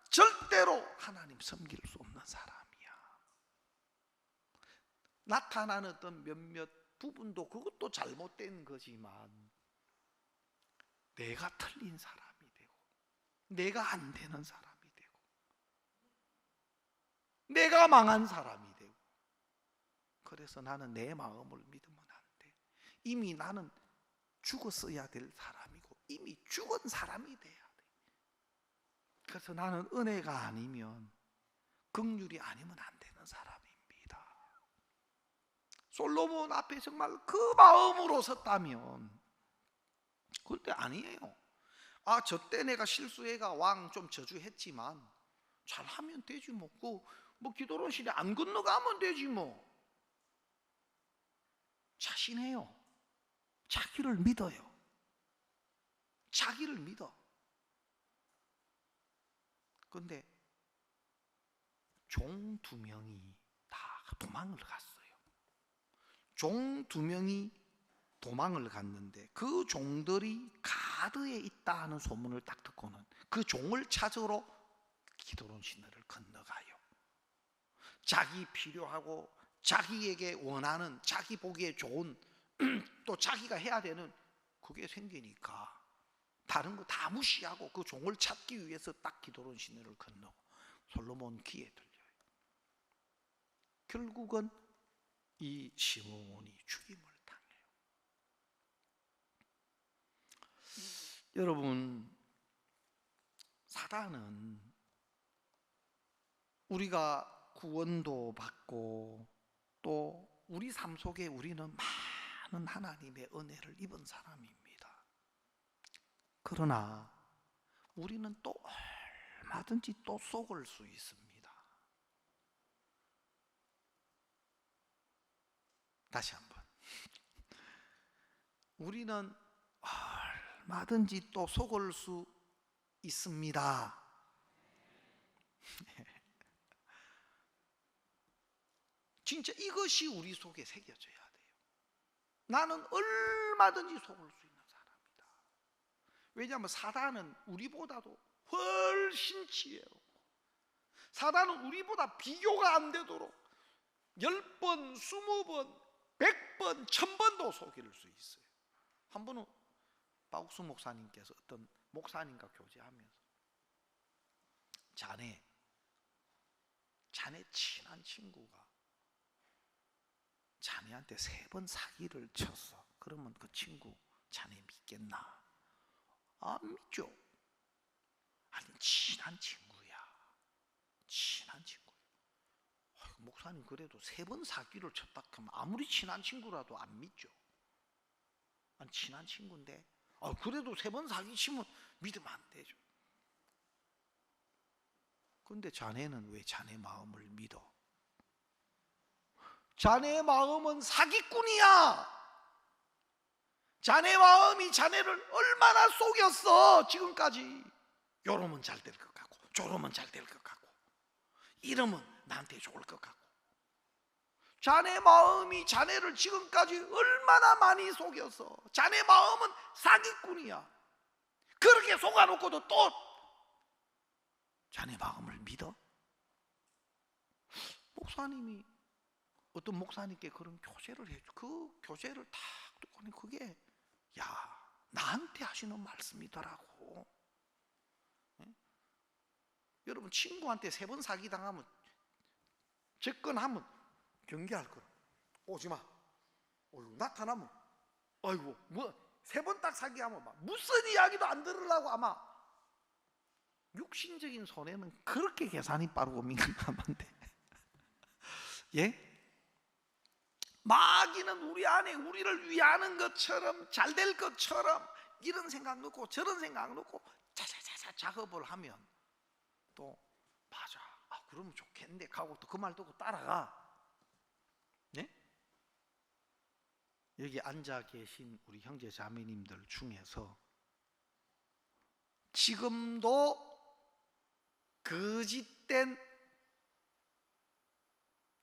절대로 하나님 섬길 수 없는 사람이야. 나타나는 어떤 몇몇 부분도 그것도 잘못된 거지만 내가 틀린 사람이 되고 내가 안 되는 사람이 되고 내가 망한 사람이 되고, 그래서 나는 내 마음을 믿으면 안 돼. 이미 나는 죽었어야 될 사람이고 이미 죽은 사람이 돼야 돼. 그래서 나는 은혜가 아니면, 긍휼이 아니면 안 되는 사람입니다. 솔로몬 앞에 정말 그 마음으로 섰다면, 그런데 아니에요. 저 때 내가 실수해가 왕 좀 저주했지만 잘하면 되지 뭐. 기도론실에 안 건너가면 되지 뭐. 자신해요. 자기를 믿어요. 자기를 믿어. 그런데 종 2명이 다 도망을 갔어요. 종 2명이 도망을 갔는데 그 종들이 가드에 있다 하는 소문을 딱 듣고는 그 종을 찾으러 기드론 시내를 건너가요. 자기 필요하고 자기에게 원하는, 자기 보기에 좋은 또 자기가 해야 되는 그게 생기니까 다른 거 다 무시하고 그 종을 찾기 위해서 딱 기드론 시내를 건너고 솔로몬 귀에 들려요. 결국은 이 시므온이 죽임을 당해요. 여러분, 사단은 우리가 구원도 받고 또 우리 삶 속에 우리는 많은 하나님의 은혜를 입은 사람입니다. 그러나 우리는 또 얼마든지 또 속을 수 있습니다. 다시 한번, 우리는 얼마든지 또 속을 수 있습니다. 진짜 이것이 우리 속에 새겨져야 돼요. 나는 얼마든지 속을 수 있는 사람이다. 왜냐하면 사단은 우리보다도 훨씬 지혜롭고, 사단은 우리보다 비교가 안 되도록 10번, 20번, 100번, 1000번도 속일 수 있어요. 한 번은 박옥수 목사님께서 어떤 목사님과 교제하면서 자네 친한 친구가 자네한테 3번 사기를 쳤어. 그러면 그 친구 자네 믿겠나? 안 믿죠. 아니, 친한 친구야. 목사님 그래도 3번 사기를 쳤다 하면 아무리 친한 친구라도 안 믿죠. 아니, 친한 친구인데 그래도 3번 사기 치면 믿으면 안 되죠. 그런데 자네는 왜 자네 마음을 믿어? 자네의 마음은 사기꾼이야. 자네 마음이 자네를 얼마나 속였어 지금까지. 요러면 잘 될 것 같고 저러면 잘 될 것 같고 이러면 나한테 좋을 것 같고. 자네 마음이 자네를 지금까지 얼마나 많이 속였어. 자네 마음은 사기꾼이야. 그렇게 속아놓고도 또 자네 마음을 믿어? 목사님이 어떤 목사님께 그런 교제를 해줘. 그 교제를 딱 듣고는 그게 나한테 하시는 말씀이더라고. 네? 여러분, 친구한테 3번 사기당하면 접근하면 경계할 거라. 오지 마. 나타나면 아이고 뭐 3번 딱 사기하면 막 무슨 이야기도 안 들으려고 아마 육신적인 손해는 그렇게 계산이 빠르고 민감하면 돼. 예? 마귀는 우리 안에 우리를 위하는 것처럼 잘 될 것처럼 이런 생각 넣고 저런 생각 넣고 자자자자 작업을 하면 또 맞아. 그러면 좋겠는데 하고 또 그 말 듣고 따라가. 네? 여기 앉아 계신 우리 형제 자매님들 중에서 지금도 거짓된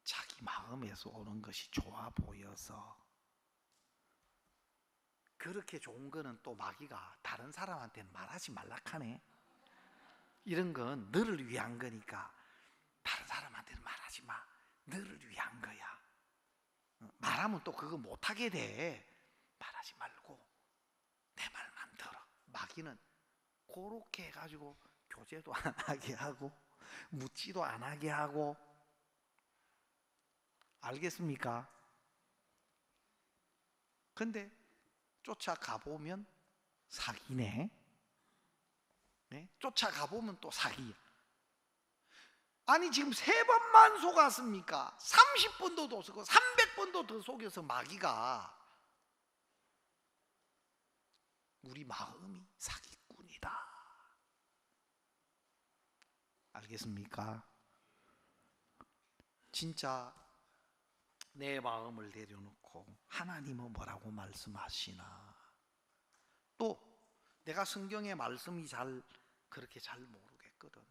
자기 마음에서 오는 것이 좋아 보여서 그렇게 좋은 거는 또 마귀가 다른 사람한테는 말하지 말라카네. 이런 건 너를 위한 거니까 다른 사람한테는 말하지 마. 너를 위한 거야. 말하면 또 그거 못하게 돼. 말하지 말고 내 말만 들어. 마귀는 그렇게 해가지고 교제도 안 하게 하고 묻지도 안 하게 하고. 알겠습니까? 근데 쫓아가보면 사기네. 네? 쫓아가보면 또 사기야. 아니 지금 3번만 속았습니까? 30번도 더 속고 300번도 더 속여서 마귀가 우리 마음이 사기꾼이다. 알겠습니까? 진짜 내 마음을 내려놓고 하나님은 뭐라고 말씀하시나. 또 내가 성경의 말씀이 그렇게 잘 모르겠거든.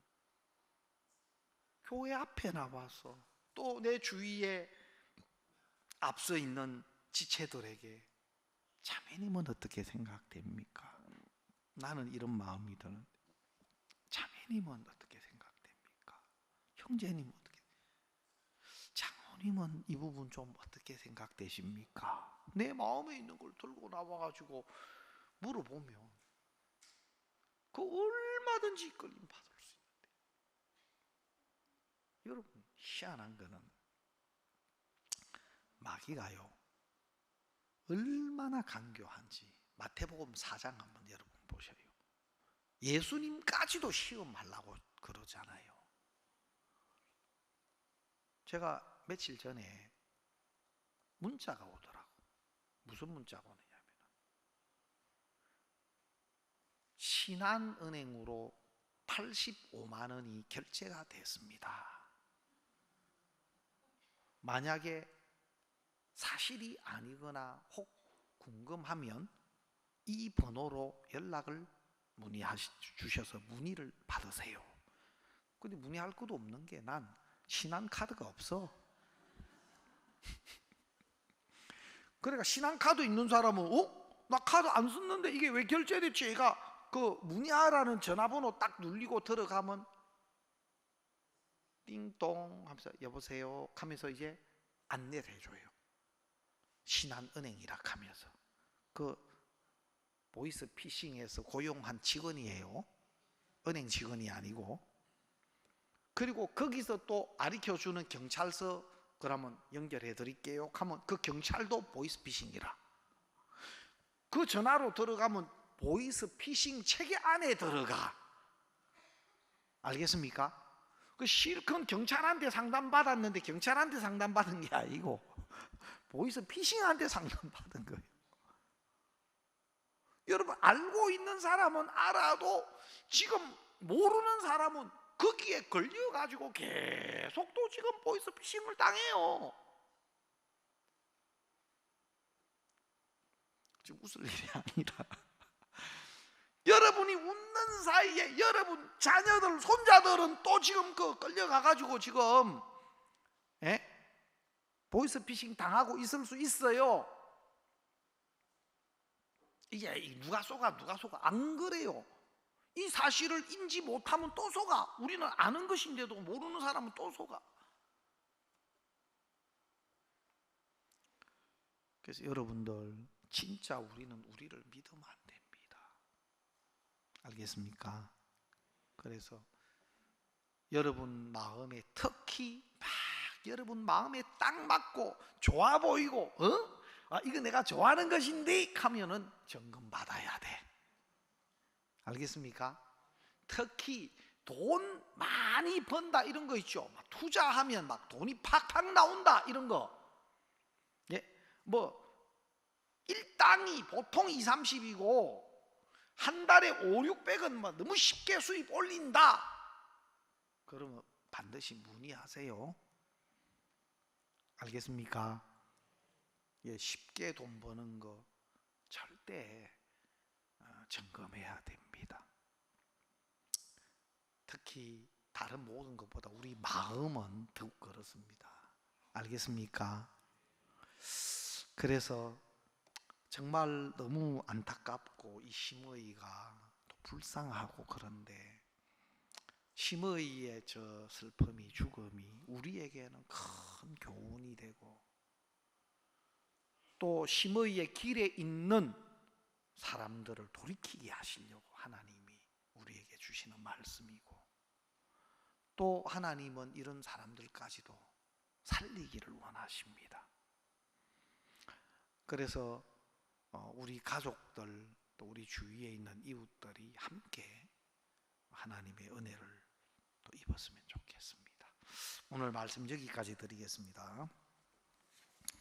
교회 앞에 나와서 또 내 주위에 앞서 있는 지체들에게 자매님은 어떻게 생각됩니까? 나는 이런 마음이 드는데 자매님은 어떻게 생각됩니까? 형제님은 어떻게, 장모님은 이 부분 좀 어떻게 생각되십니까? 내 마음에 있는 걸 들고 나와가지고 물어보면 그 얼마든지 끌림 받을 수 있는데. 여러분 희한한 거는 마귀가요 얼마나 간교한지 마태복음 4장 한번 여러분 보셔요. 예수님까지도 시험하려고 그러잖아요. 제가 며칠 전에 문자가 오더라고. 무슨 문자가 오느냐면 신한은행으로 85만 원이 결제가 됐습니다. 만약에 사실이 아니거나 혹 궁금하면 이 번호로 연락을 주셔서 문의를 받으세요. 근데 문의할 것도 없는 게 난 신한카드가 없어. 그러니까 신한카드 있는 사람은 나 카드 안 썼는데 이게 왜 결제됐지? 얘가 그 문의하라는 전화번호 딱 눌리고 들어가면 띵동 하면서 여보세요 하면서 이제 안내를 해줘요. 신한은행이라 하면서. 그 보이스 피싱에서 고용한 직원이에요. 은행 직원이 아니고. 그리고 거기서 또 가르쳐주는 경찰서 그러면 연결해 드릴게요 하면 그 경찰도 보이스 피싱이라. 그 전화로 들어가면 보이스 피싱 체계 안에 들어가. 알겠습니까? 그 실컷 경찰한테 상담받았는데 경찰한테 상담받은 게 아니고 보이스 피싱한테 상담받은 거예요. 여러분 알고 있는 사람은 알아도 지금 모르는 사람은 거기에 걸려가지고 계속 또 지금 보이스 피싱을 당해요. 지금 웃을 일이 아니라 여러분이 웃는 사이에 여러분 자녀들 손자들은 또 지금 끌려가가지고 지금 보이스 피싱 당하고 있을 수 있어요. 이게 누가 속아 안 그래요. 이 사실을 인지 못하면 또 속아. 우리는 아는 것인데도 모르는 사람은 또 속아. 그래서 여러분들 진짜 우리는 우리를 믿으면 안 됩니다. 알겠습니까? 그래서 여러분 마음에 특히 막 여러분 마음에 딱 맞고 좋아 보이고 이거 내가 좋아하는 것인데 하면은 점검 받아야 돼. 알겠습니까? 특히 돈 많이 번다 이런 거 있죠. 막 투자하면 막 돈이 팍팍 나온다 이런 거. 예, 뭐 일당이 보통 2, 30이고 한 달에 5, 600은 뭐 너무 쉽게 수입 올린다. 그러면 반드시 문의하세요. 알겠습니까? 예, 쉽게 돈 버는 거 절대 점검해야 됩니다. 특히 다른 모든 것보다 우리 마음은 더욱 그렇습니다. 알겠습니까? 그래서 정말 너무 안타깝고 이 심의가 또 불쌍하고 그런데 심의의 저 슬픔이 죽음이 우리에게는 큰 교훈이 되고 또 심의의 길에 있는 사람들을 돌이키게 하시려고 하나님이 우리에게 주시는 말씀이고 또 하나님은 이런 사람들까지도 살리기를 원하십니다. 그래서 우리 가족들 또 우리 주위에 있는 이웃들이 함께 하나님의 은혜를 또 입었으면 좋겠습니다. 오늘 말씀 여기까지 드리겠습니다.